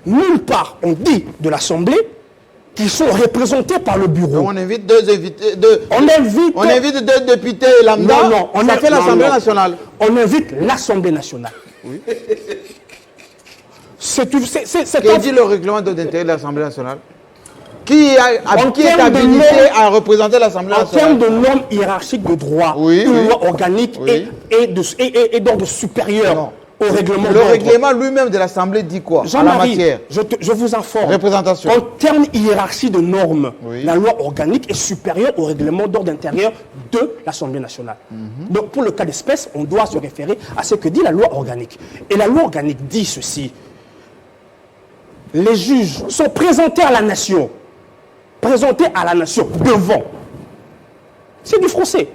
Nulle part, on dit de l'Assemblée qu'ils sont représentés par le bureau. Donc on invite deux invités. On invite deux députés lambda. Non, on a fait l'Assemblée nationale. On invite l'Assemblée nationale. Oui. Que dit le règlement d'intérêt de l'Assemblée nationale? Qui est habilité à représenter l'Assemblée nationale? En termes de normes hiérarchiques de droit, une loi organique est d'ordre supérieur au règlement. Le règlement lui-même de l'Assemblée dit quoi en la matière? Je vous informe. Représentation. En termes hiérarchie de normes, la loi organique est supérieure au règlement d'ordre intérieur de l'Assemblée nationale. Donc pour le cas d'espèce, on doit se référer à ce que dit la loi organique. Et la loi organique dit ceci. Les juges sont présentés à la nation. Présentés à la nation, devant. C'est du français.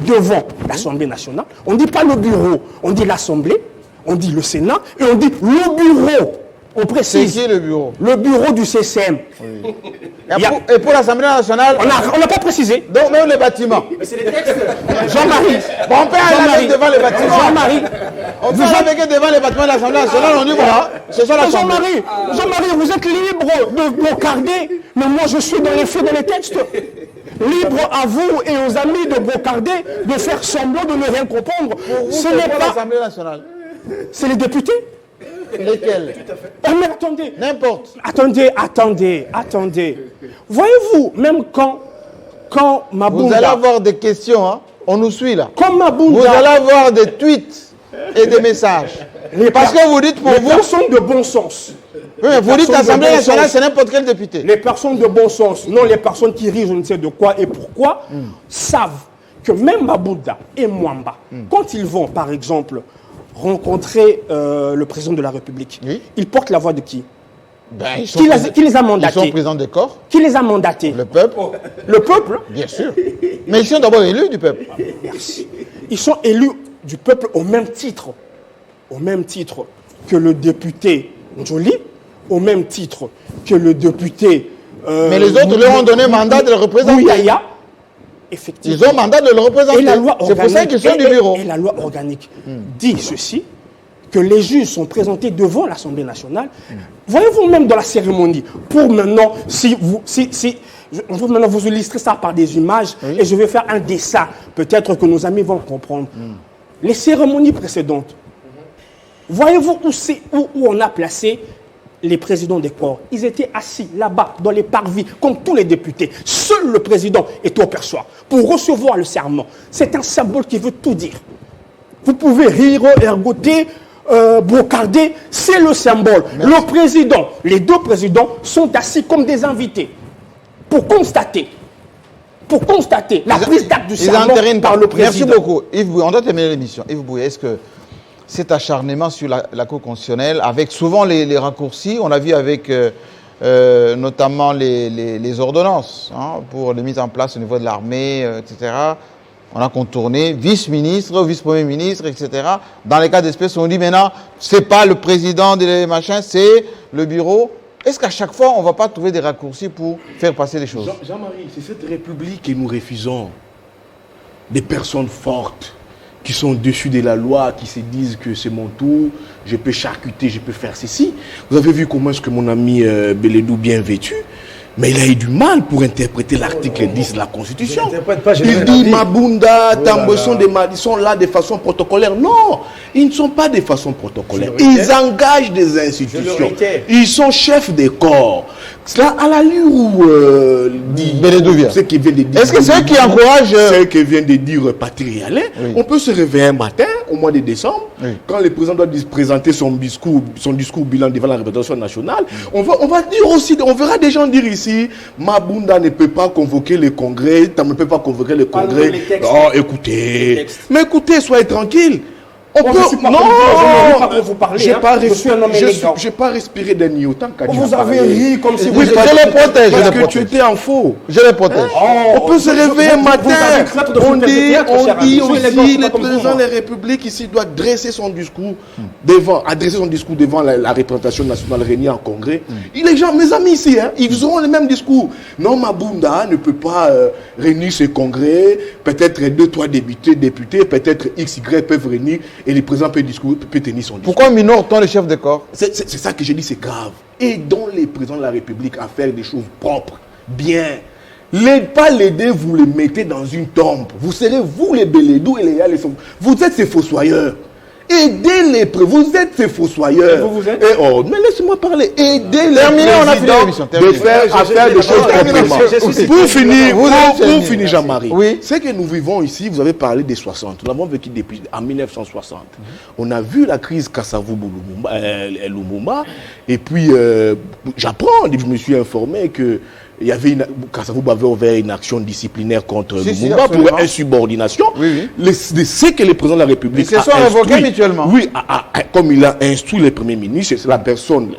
Devant l'Assemblée nationale. On ne dit pas le bureau, on dit l'Assemblée, on dit le Sénat, et on dit le bureau. On précise. C'est qui le bureau? Le bureau du CCM. Oui. Et pour l'Assemblée nationale, on n'a pas précisé. Donc même les bâtiments. Mais c'est les textes. Jean-Marie. Bon, on peut aller devant les bâtiments. Jean-Marie. On peut aller devant les bâtiments de l'Assemblée nationale, on dit voilà, c'est ça l'Assemblée. Jean-Marie, vous êtes libre de brocarder, mais moi je suis dans les faits, dans les textes. Libre à vous et aux amis de brocarder, de faire semblant de ne rien comprendre. Ce n'est pas l'Assemblée nationale. C'est les députés. Lesquels? Oh, mais attendez. N'importe. Attendez. Voyez-vous, même quand Mabounda... Vous allez avoir des questions, hein? On nous suit là. Comme Mabounda... Vous allez avoir des tweets et des messages. Parce que vous dites pour vous... Les personnes de bon sens. Oui, vous dites l'Assemblée nationale, c'est n'importe quel député. Les personnes de bon sens, non les personnes qui rient je ne sais de quoi et pourquoi, savent que même Mabounda et Mwamba, quand ils vont, par exemple... rencontrer le président de la République. Ils portent la voix de qui? Qui les a mandatés? Ils sont présidents des corps. Qui les a mandatés? Le peuple. Le peuple? Bien sûr. Mais ils sont d'abord élus du peuple. Merci. Ils sont élus du peuple au même titre que le député Njoli, au même titre que le député... Mais les autres leur ont donné mandat de le représenter. Mouyaya. Effectivement. Ils ont mandat de le représenter. C'est pour ça qu'ils sont du bureau. Et la loi organique dit ceci, que les juges sont présentés devant l'Assemblée nationale. Voyez-vous même dans la cérémonie, pour maintenant, je veux maintenant vous illustrer ça par des images et je vais faire un dessin. Peut-être que nos amis vont comprendre. Les cérémonies précédentes, voyez-vous où on a placé les présidents des corps? Ils étaient assis là-bas, dans les parvis, comme tous les députés. Seul le président est au perchoir pour recevoir le serment. C'est un symbole qui veut tout dire. Vous pouvez rire, ergoter, brocarder, c'est le symbole. Merci. Le président, les deux présidents sont assis comme des invités pour constater la prise d'acte du serment par le président. Merci beaucoup. Yves Bouye, on doit terminer l'émission. Yves Bouye, est-ce que cet acharnement sur la Cour constitutionnelle, avec souvent les raccourcis, on l'a vu avec notamment les ordonnances pour les mises en place au niveau de l'armée, etc. On a contourné vice-ministre, vice-premier ministre, etc. Dans les cas d'espèce, on dit maintenant, ce n'est pas le président des machins, c'est le bureau. Est-ce qu'à chaque fois, on ne va pas trouver des raccourcis pour faire passer les choses? Jean-Marie, c'est cette République que nous refusons. Des personnes fortes, qui sont au-dessus de la loi, qui se disent que c'est mon tour, je peux charcuter, je peux faire ceci. Vous avez vu comment est-ce que mon ami Beledou, bien vêtu, mais il a eu du mal pour interpréter l'article 10 de la Constitution. Il dit Mabounda, Tambo ils sont là de façon protocolaire. Non, ils ne sont pas de façon protocolaire. Ils engagent des institutions. Ils sont chefs des corps. Cela à l'allure où dit ce qui vient de dire. Est-ce que c'est eux qui encouragent ce que vient de dire Patrick Alain? On peut se réveiller un matin au mois de décembre, quand le président doit présenter son discours bilan devant la représentation nationale. On va dire aussi, on verra des gens dire ici, Mabounda ne peut pas convoquer le congrès, tu ne peux pas convoquer le congrès. Non, écoutez, soyez tranquille. On peut... Non, vous parlez. Je suis un homme élégant. Je n'ai pas respiré d'un iota quand vous avez ri comme si vous... je les protège. Parce que tu étais en faux. Je les protège. On peut se réveiller un matin. On dit aussi, le président de la République ici doit dresser son discours adresser son discours devant la représentation nationale réunie en congrès. Les gens, mes amis ici, ils auront le même discours. Non, Mabunda ne peut pas réunir ce congrès. Peut-être 2-3 députés, peut-être XY peuvent réunir. Et le président peut tenir son discours. Pourquoi minore-t-on le chef de corps? C'est ça que j'ai dit, c'est grave. Aidons les présidents de la République à faire des choses propres, bien. Pas l'aider, vous les mettez dans une tombe. Vous serez, vous les Bélédou et les Yal, vous êtes ces fossoyeurs. Aidez les vous êtes ces fossoyeurs. Vous êtes mais laissez-moi parler. Aidez les présidents de faire des choses proprement. Pour finir, Jean-Marie, oui. Ce que nous vivons ici, vous avez parlé des 60. Nous l'avons vécu depuis en 1960. On a vu la crise Kassavou-Lumumba. Et puis, j'apprends, je me suis informé que il y avait Kassavou avait ouvert une action disciplinaire contre Lumumba pour insubordination. Oui. C'est que le président de la République ils se sont révoqués mutuellement. Oui, comme il a instruit le Premier ministre, c'est la personne.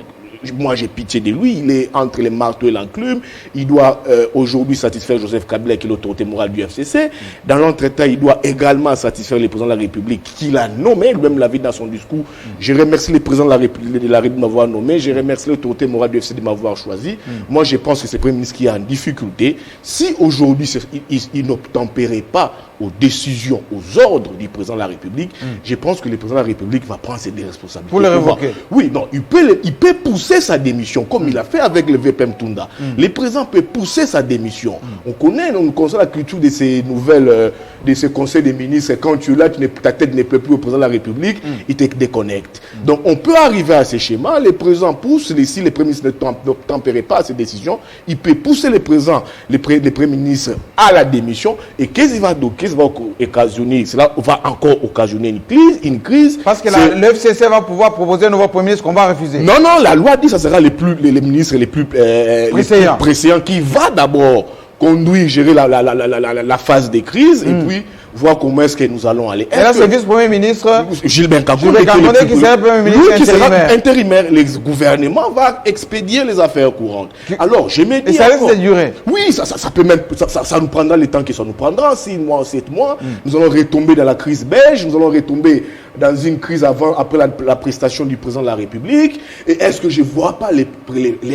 Moi, j'ai pitié de lui. Il est entre les marteaux et l'enclume. Il doit aujourd'hui satisfaire Joseph Kabila, qui est l'autorité morale du FCC. Dans l'entretemps, il doit également satisfaire le président de la République, qu'il a nommé, lui-même l'a dit dans son discours. Je remercie le président de la République de m'avoir nommé. Je remercie l'autorité morale du FCC de m'avoir choisi. Moi, je pense que c'est le Premier ministre qui est en difficulté. Si aujourd'hui, il n'obtempérait pas aux décisions, aux ordres du président de la République, je pense que le président de la République va prendre ses responsabilités. Pour le révoquer. Oui, non, il peut pousser sa démission, comme il a fait avec le VPM Tunda. Le président peut pousser sa démission. On connaît la culture de ces nouvelles, de ce conseil des ministres. Quand tu es là, ta tête ne peut plus au président de la République, il te déconnecte. Donc, on peut arriver à ces schémas. Le président pousse, si le Premier ministre ne tempérait pas à ces décisions, il peut pousser le président, le Premier ministre à la démission. Et qu'est-ce qu'il va occasionner? Cela va encore occasionner une crise. Parce que le FCC va pouvoir proposer un nouveau Premier ministre qu'on va refuser. Non, la loi dit que ce sera les ministres les plus pressants qui va d'abord conduire, gérer la phase des crises et puis voir comment est-ce que nous allons aller. Et là, c'est vice-premier ministre Gilbert Kakoundé qui sera Premier ministre intérimaire. Le gouvernement va expédier les affaires courantes. Alors, je me dis... Et ça risque de durer. Oui, ça peut même... Ça nous prendra le temps que ça nous prendra. 6 mois, 7 mois. Nous allons retomber dans la crise belge. Nous allons retomber dans une crise après la prestation du président de la République. Et est-ce que je ne vois pas les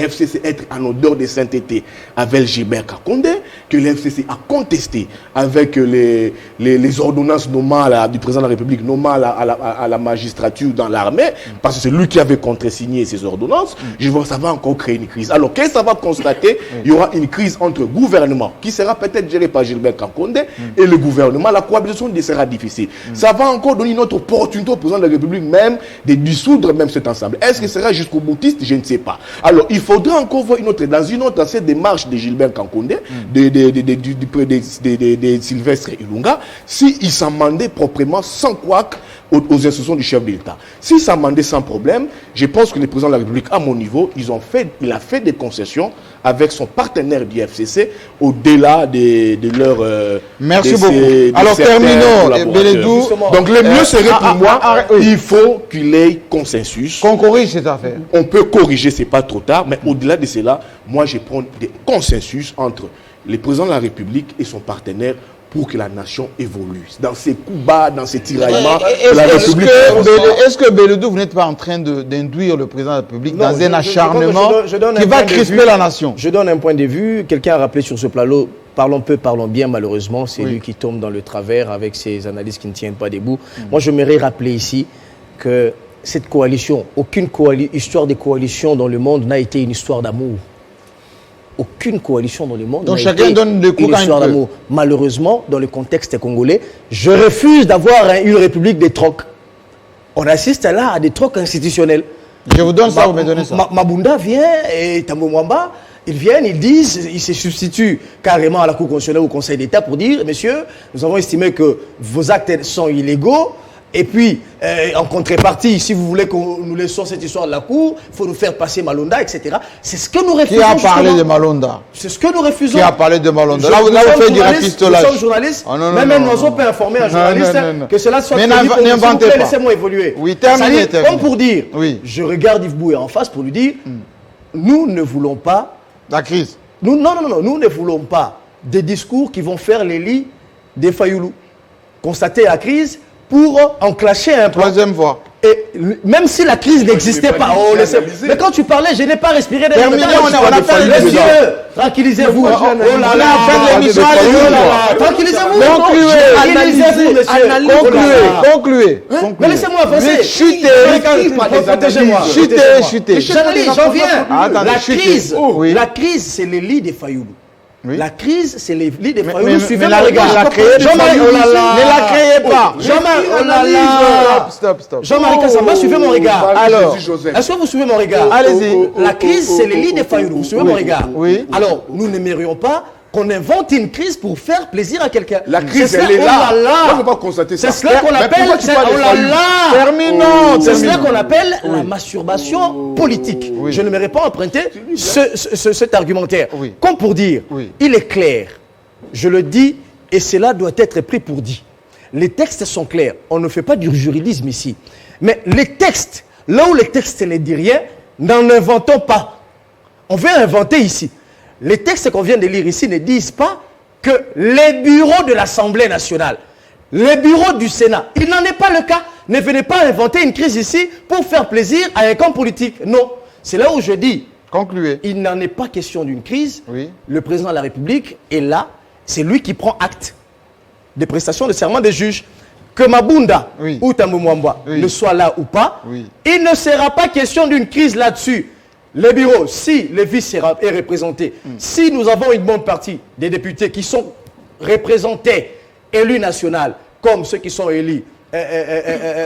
FCC être en odeur de sainteté avec Gilbert Kakoundé, que les FCC a contesté avec les ordonnances nommées du président de la République, nommées à la magistrature dans l'armée, parce que c'est lui qui avait contresigné ces ordonnances. Je vois que ça va encore créer une crise. Alors, qu'est-ce que ça va constater? Il y aura une crise entre gouvernement, qui sera peut-être géré par Gilbert Kakoundé, et le gouvernement. La cohabitation sera difficile. Ça va encore donner une autre opportunité au président de la République même de dissoudre même cet ensemble. Est-ce que ce sera jusqu'au boutiste? Je ne sais pas. Alors, il faudra encore voir dans une autre cette démarche de Gilbert Kakoundé, de Sylvestre Ilunga, s'il s'amendait proprement sans couac aux institutions du chef de l'État. S'il s'amendait sans problème, je pense que le président de la République, à mon niveau, il a fait des concessions avec son partenaire du FCC au-delà de leur... Merci beaucoup. Alors, terminons, Bélédou. Donc, le mieux serait pour moi, il faut qu'il y ait consensus. Qu'on corrige cette affaire. On peut corriger, c'est pas trop tard, mais au-delà de cela, moi, je prends des consensus entre le président de la République et son partenaire pour que la nation évolue. Dans ces coups bas, dans ces tiraillements, la République... Est-ce que Bélédou, vous n'êtes pas en train d'induire le président de la République dans un acharnement qui va crisper la nation? Je donne un point de vue. Quelqu'un a rappelé sur ce plateau, parlons peu, parlons bien, malheureusement. C'est lui qui tombe dans le travers avec ses analyses qui ne tiennent pas debout. Moi, je m'aimerais rappeler ici que cette coalition, aucune histoire de coalition dans le monde n'a été une histoire d'amour. Aucune coalition dans le monde n'a été une histoire d'amour. Malheureusement, dans le contexte congolais, je refuse d'avoir une république des trocs. On assiste là à des trocs institutionnels. Je vous donne ça, vous me donnez ça. Mabunda vient et Tambo Mwamba, ils viennent, ils disent, ils se substituent carrément à la Cour constitutionnelle ou au Conseil d'État pour dire, messieurs, nous avons estimé que vos actes sont illégaux, Et puis, en contrepartie, si vous voulez que nous laissions cette histoire de la cour, il faut nous faire passer Malonda, etc. C'est ce que nous refusons. Qui a parlé de Malonda? C'est ce que nous refusons. Qui a parlé de Malonda? Là, vous faites du rafistolage. Nous sommes journalistes. Même nous peut informer un journaliste que cela soit... Mais n'inventez pas. Laissez-moi évoluer. Oui, terminez. Comme pour dire, je regarde Yves Boué en face pour lui dire, nous ne voulons pas... La crise. Non, nous ne voulons pas des discours qui vont faire les lits des Fayoulou. Constater la crise pour enclencher un plan. Troisième fois. Et même si la crise n'existait pas, mais quand tu parlais, je n'ai pas respiré. Terminé, on a fait l'émission. Tranquillisez-vous. On a fait l'émission. Tranquillisez-vous. Concluez. Mais laissez-moi avancer. Chutez. J'en viens. La crise, c'est les lits des Fayoulou. Oui. La crise, c'est les lits des Fayoulou. Suivez mon regard. Jean-Marie, ne la créez pas. Stop. Jean-Marie Kassamba, suivez mon regard. Alors, est-ce que vous suivez mon regard? Allez-y. La crise, c'est les lits des Fayoulou. Vous suivez mon regard? Oui. Alors, nous n'aimerions pas qu'on invente une crise pour faire plaisir à quelqu'un. La crise, elle est là. On ne peut pas constater ça. C'est cela qu'on appelle... Terminons. C'est cela qu'on appelle la masturbation politique. Je ne m'aimerais pas emprunter cet argumentaire. Comme pour dire, il est clair, je le dis, et cela doit être pris pour dit. Les textes sont clairs. On ne fait pas du juridisme ici. Mais les textes, là où les textes ne disent rien, n'en inventons pas. On veut inventer ici. Les textes qu'on vient de lire ici ne disent pas que les bureaux de l'Assemblée nationale, les bureaux du Sénat, il n'en est pas le cas. Ne venez pas inventer une crise ici pour faire plaisir à un camp politique. Non. C'est là où je dis, concluez. Il n'en est pas question d'une crise. Le président de la République est là. C'est lui qui prend acte des prestations de serment des juges. Que Mabunda ou Tambou Mwamba ne soit là ou pas, il ne sera pas question d'une crise là-dessus. Les bureaux, si le vice est représenté, si nous avons une bonne partie des députés qui sont représentés, élus nationaux, comme ceux qui sont élus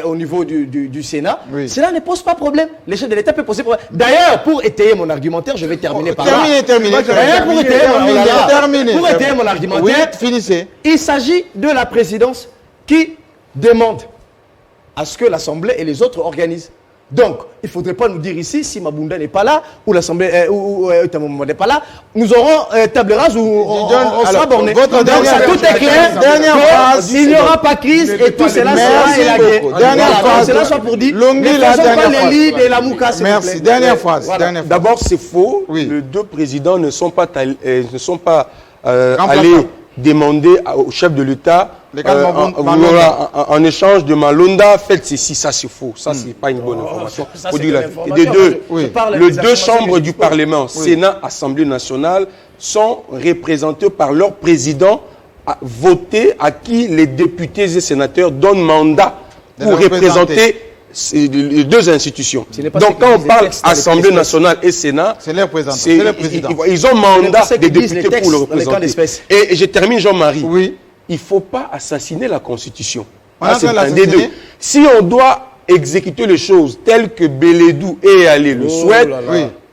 au niveau du Sénat, cela ne pose pas problème. Les chefs de l'État peuvent poser problème. D'ailleurs, pour étayer mon argumentaire, je vais terminer par là. Terminez. D'ailleurs, pour étayer mon argumentaire, finissez. Il s'agit de la présidence qui demande à ce que l'Assemblée et les autres organisent. Donc, il ne faudrait pas nous dire ici, si Mabunda n'est pas là, ou l'Assemblée n'est pas là, nous aurons table rase où on sera borné. Donc, ça tout est clair. Dernière phrase. Il n'y aura pas crise et tout cela sera élagué. Dernière phrase. Cela soit pour dire, ne faisons pas les lits de la Mouka. Merci. Dernière phrase. D'abord, c'est faux. Les deux présidents ne sont pas allés demander au chef de l'État en échange de Malonda, faites ceci, ça c'est faux. Ça, c'est pas une bonne information. Les deux chambres du Parlement, Sénat, Assemblée nationale, sont représentées par leur président voté à qui les députés et sénateurs donnent mandat pour représenter les deux institutions. Donc quand on parle Assemblée nationale et Sénat, ils ont mandat des députés pour le représenter. Et je termine, Jean-Marie. Il ne faut pas assassiner la Constitution. C'est un des deux. Si on doit exécuter les choses telles que Beledou et Ali le souhaitent,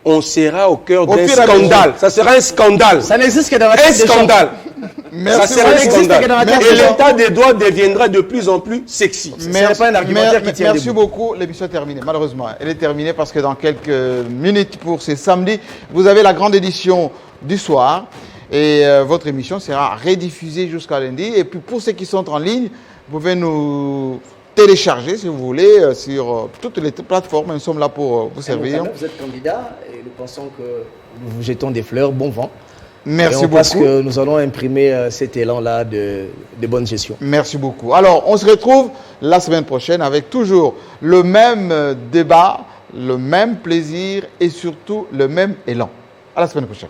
on sera au cœur d'un scandale. Ça sera un scandale. Ça n'existe que dans la tête des gens. Un scandale. Ça sera un scandale. Et l'état des droits deviendra de plus en plus sexy. Merci beaucoup. L'émission est terminée. Malheureusement, elle est terminée parce que dans quelques minutes pour ce samedi, vous avez la grande édition du soir. Et votre émission sera rediffusée jusqu'à lundi. Et puis pour ceux qui sont en ligne, vous pouvez nous télécharger si vous voulez sur toutes les plateformes. Nous sommes là pour vous servir. Vous êtes candidat et nous pensons que nous vous jetons des fleurs. Bon vent. Merci beaucoup. Parce que nous allons imprimer cet élan-là de bonne gestion. Merci beaucoup. Alors, on se retrouve la semaine prochaine avec toujours le même débat, le même plaisir et surtout le même élan. À la semaine prochaine.